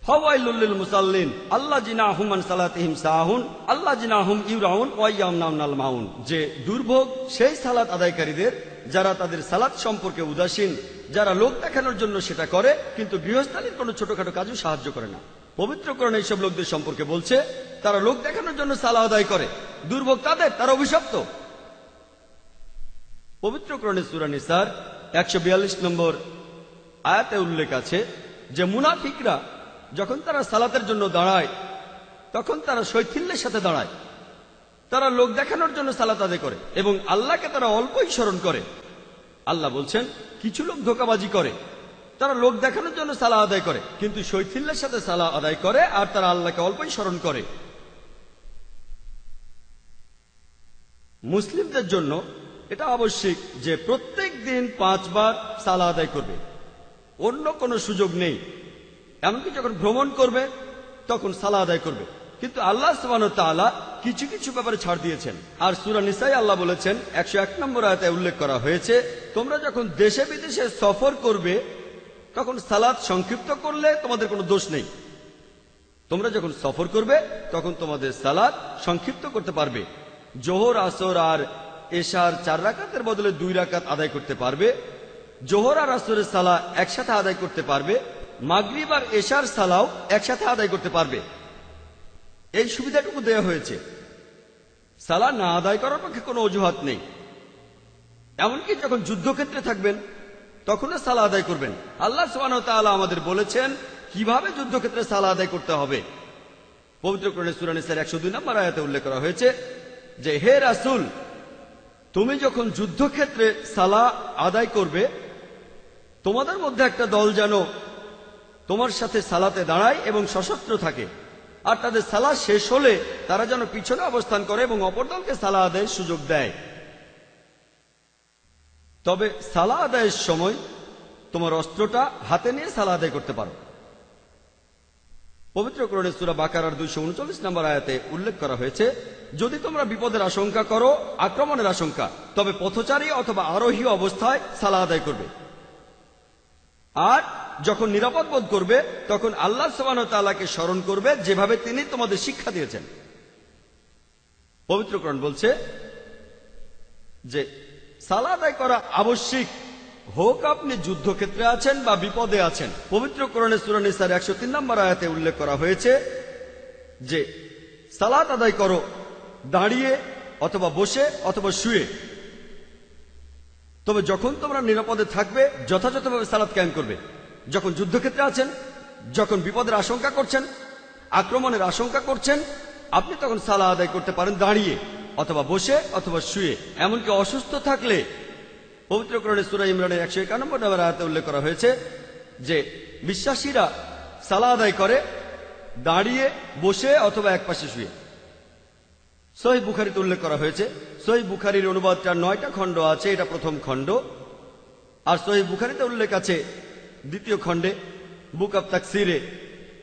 ফাওয়াইলুল লিল মুসাল্লিন আল্লাযিনা হুম আন সালাতিহিম সাহুন আল্লাযিনা হুম ইউরাউন ওয়া ইয়ামনাউনাল মাউন, যে দুর্ভোগ সেই সালাত আদায়কারীদের যারা তাদের সালাত সম্পর্কে উদাসীন, যারা লোক দেখানোর জন্য সেটা করে কিন্তু গৃহস্থালীর কোনো ছোটখাটো কাজও সাহায্য করে না। পবিত্র কোরআন এইসব লোকদের সম্পর্কে বলছে তারা লোক দেখানোর জন্য সালাত আদায় করে, দুর্ভোগ তাদের, তারা অভিশপ্ত। পবিত্র কোরআনে সূরা নিসার 142 নম্বর আয়াতে উল্লেখ আছে যে মুনাফিকরা যখন তারা সালাতের জন্য দাঁড়ায় তখন তারা শৈথিল্যের সাথে দাঁড়ায়, তারা লোক দেখানোর জন্য সালাত আদায় করে এবং আল্লাহকে তারা অল্পই স্মরণ করে। আল্লাহ বলছেন কিছু লোক ধোঁকাবাজি করে, তারা লোক দেখানোর জন্য সালাত আদায় করে কিন্তু শৈথিল্যের সাথে সালাত আদায় করে আর তারা আল্লাহকে অল্পই স্মরণ করে। মুসলিমদের জন্য এটা আবশ্যিক যে প্রত্যেক দিন 5 বার সালাত আদায় করবে, অন্য কোনো সুযোগ নেই। এমনকি যখন ভ্রমণ করবে তখন সালাত আদায় করবে। কিন্তু আল্লাহ সুবহানাহু ওয়া তাআলা কিছু কিছু ব্যাপারে ছাড় দিয়েছেন। আর সূরা নিসায় আল্লাহ বলেছেন 101 নম্বর আয়াতে উল্লেখ করা হয়েছে, তোমরা যখন দেশে বিদেশে সফর করবে তখন সালাত সংক্ষিপ্ত করলে তোমাদের কোনো দোষ নেই। তোমরা যখন সফর করবে তখন তোমাদের সালাত সংক্ষিপ্ত করতে পারবে। জোহর, আসর আর এশার 4 রাকাতের বদলে 2 রাকাত আদায় করতে পারবে। জোহর আর আসরের সালাত একসাথে আদায় করতে পারবে। মাগরিব আর এশার সালাও একসাথে আদায় করতে পারবে। এই সুবিধাটুকু দেওয়া হয়েছে। সালাত না আদায় করার পক্ষে কোনো অজুহাত নেই। এমনকি যখন যুদ্ধক্ষেত্রে থাকবেন তখনও সালাত আদায় করবেন। আল্লাহ সুবহানাহু ওয়া তাআলা আমাদের বলেছেন কিভাবে যুদ্ধক্ষেত্রে সালাত আদায় করতে হবে। পবিত্র কোরআনে সূরা নিসার 102 নম্বর আয়াতে উল্লেখ করা হয়েছে যে, হে রাসূল, তুমি যখন যুদ্ধক্ষেত্রে সালাত আদায় করবে তোমাদের মধ্যে একটা দল যেন তোমার সাথে সালাতে দাঁড়ায় এবং সশস্ত্র থাকে, আর তাদের সালাত শেষ হলে তারা যেন পিছনে অবস্থান করে এবং অপর দলকে সালাত আদায়ের সুযোগ দেয়। তবে সালাত আদায়ের সময় তোমার অস্ত্রটা হাতে নিয়ে সালাত আদায় করতে পারো। পবিত্র কোরআনে সূরা বাকারার 239 নম্বর আয়াতে উল্লেখ করা হয়েছে, যদি তোমরা বিপদের আশঙ্কা করো, আক্রমণের আশঙ্কা, তবে পথচারী অথবা আরোহী অবস্থায় সালাত আদায় করবে। আর যখন নিরাপদ বোধ করবে তখন আল্লাহ সুবহানাহু ওয়া তাআলাকে স্মরণ করবে যেভাবে তিনি তোমাদের শিক্ষা দিয়েছেন। পবিত্র কোরআন বলছে যে সালাত আদায় করা আবশ্যিক, হোক আপনি যুদ্ধক্ষেত্রে আছেন বা বিপদে আছেন। পবিত্র কোরআনে সূরা নিসার 103 নম্বর আয়াতে উল্লেখ করা হয়েছে যে সালাত আদায় করো দাঁড়িয়ে অথবা বসে অথবা শুয়ে। তবে যখন তোমরা নিরাপদে থাকবে যথাযথভাবে সালাত কায়েম করবে। যখন যুদ্ধক্ষেত্রে আছেন, যখন বিপদের আশঙ্কা করছেন, আক্রমণের আশঙ্কা করছেন, আপনি তখন সালাত আদায় করতে পারেন দাঁড়িয়ে অথবা বসে অথবা শুয়ে। এমনকি অসুস্থ থাকলে পবিত্র কোরআনে সূরা ইমরানের 191 নম্বর আয়াতে উল্লেখ করা হয়েছে যে বিশ্বাসীরা সালাত আদায় করে দাঁড়িয়ে, বসে অথবা একপাশে শুয়ে। সহিহ বুখারীতে উল্লেখ করা হয়েছে। সহিহ বুখারীর অনুবাদটা 9টা খণ্ড আছে, এটা প্রথম খণ্ড। আর সহিহ বুখারীতে উল্লেখ আছে দ্বিতীয় খণ্ডে, বুক অব তাকসিরে,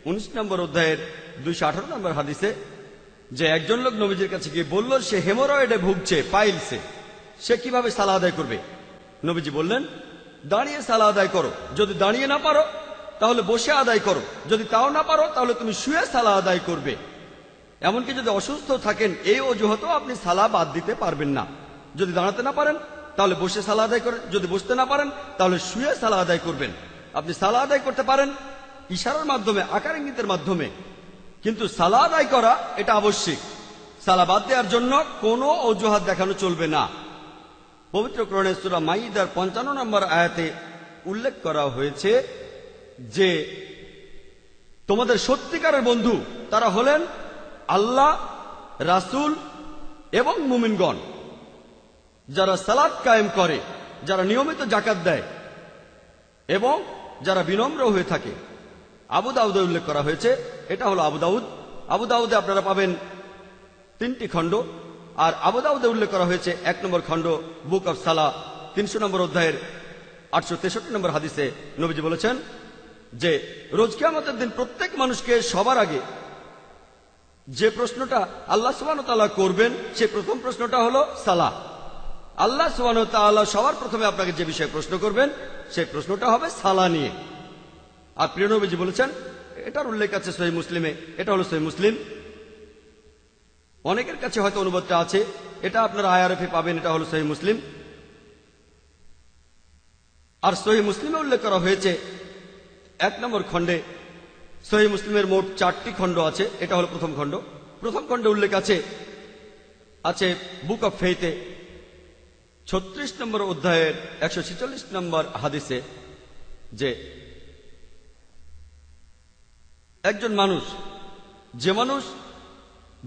19 নম্বর অধ্যায়ের 218 নম্বর হাদিসে যে একজন লোক নবীজির কাছে গিয়ে বলল সে হেমোরয়েডে ভুগছে, পাইলসে, সে কিভাবে সালাহ আদায় করবে? নবীজি বললেন, দাঁড়িয়ে সালাহ আদায় করো। যদি দাঁড়িয়ে না পারো তাহলে বসে আদায় করো, যদি তাও না পারো তাহলে তুমি শুয়ে সালাহ আদায় করবে। এমনকি যদি অসুস্থ থাকেন এই অজুহাতেও আপনি সালাহ বাদ দিতে পারবেন না। যদি দাঁড়াতে না পারেন তাহলে বসে সালাহ আদায় করেন, যদি বসতে না পারেন তাহলে শুয়ে সালাহ আদায় করবেন। আপনি সালাহ আদায় করতে পারেন ইশারার মাধ্যমে, আকার ইঙ্গিতের মাধ্যমে, কিন্তু সালাহ আদায় করা এটা আবশ্যিক। সালাহ বাদ দেওয়ার জন্য কোনো অজুহাত দেখানো চলবে না। পবিত্র কোরআনে সূরা মাইদার 55 নম্বর আয়াতে উল্লেখ করা হয়েছে যে তোমাদের সত্যিকারের বন্ধু তারা হলেন আল্লাহ, রাসূল এবং মুমিনগণ, যারা সালাত কায়েম করে, যারা নিয়মিত জাকাত দেয় এবং যারা বিনম্র হয়ে থাকে। আবু দাউদে উল্লেখ করা হয়েছে, এটা হলো আবু দাউদ। আবু দাউদে আপনারা পাবেন 3টি খণ্ড, আর আবু দাউদে উল্লেখ করা হয়েছে 1 নম্বর খণ্ড, বুক অফ সালাহ, 300 নম্বর অধ্যায়ের 863 নম্বর হাদিসে নবীজি বলেছেন যে রোজ কিয়ামতের দিন প্রত্যেক মানুষকে সবার আগে যে প্রশ্নটা আল্লাহ সুবহানাহু ওয়া তাআলা করবেন সেই প্রথম প্রশ্নটা হলো সালাহ। আল্লাহ সুবহানাহু ওয়া তাআলা সবার প্রথমে আপনাকে যে বিষয়ে প্রশ্ন করবেন সেই প্রশ্নটা হবে সালাহ নিয়ে। আর প্রিয় নবীজি বলেছেন, এটার উল্লেখ আছে সহিহ মুসলিমে, এটা হলো সহিহ মুসলিম। অনেকের কাছে হয়তো অনুবাদটা আছে, এটা আপনারা IRF-এ পাবেন, এটা হলো সহিহ মুসলিম। আর সহিহ মুসলিমে উল্লেখ করা হয়েছে 1 নম্বর খণ্ডে। সহিহ মুসলিমের মোট 4টি খণ্ড আছে, এটা হলো প্রথম খণ্ড। প্রথম খণ্ডে উল্লেখ আছে বুক অফ ফেইথে 36 নম্বর অধ্যায়ের 146 নম্বর হাদিসে যে একজন মানুষ, যে মানুষ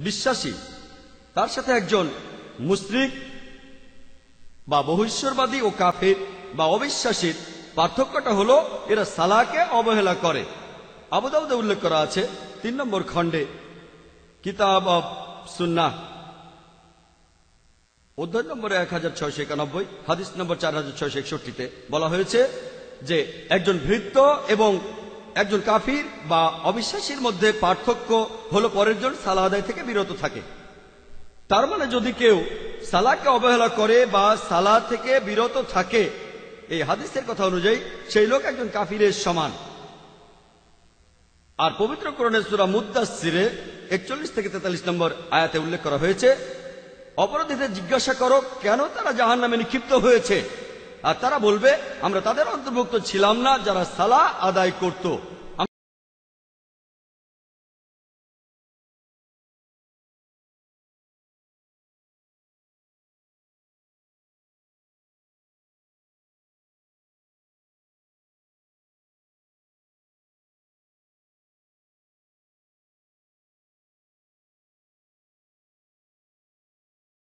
বিশ্বাসী, তার সাথে একজন মুশরিক বা বহিঃশ্বরবাদী ও কাফির বা অবিশ্বাসীর পার্থক্যটা হলো এরা সালাহকে অবহেলা করে। আবু দাউদে উল্লেখ করা আছে 3 নম্বর খণ্ডে, কিতাব অব সুন্নাহ, অধ্যায় নম্বর 1691, হাদিস নম্বর 4661-তে বলা হয়েছে যে একজন ভৃত্য এবং একজন কাফির বা অবিশ্বাসীর মধ্যে পার্থক্য হলো পরের জন সালাহ আদায় থেকে বিরত থাকে। তার মানে যদি কেউ সালাহকে অবহেলা করে বা সালাহ থেকে বিরত থাকে, এই হাদিসের কথা অনুযায়ী সেই লোক একজন কাফিরের সমান। আর পবিত্র কোরআনের সূরা মুদ্দাসসিরে 41 থেকে 43 নম্বর আয়াতে উল্লেখ করা হয়েছে, অপরাধীদের জিজ্ঞাসা করো কেন তারা জাহান্নামে নিক্ষিপ্ত হয়েছে, আর তারা বলবে আমরা তাদের অন্তর্ভুক্ত ছিলাম না যারা সালাহ আদায় করত।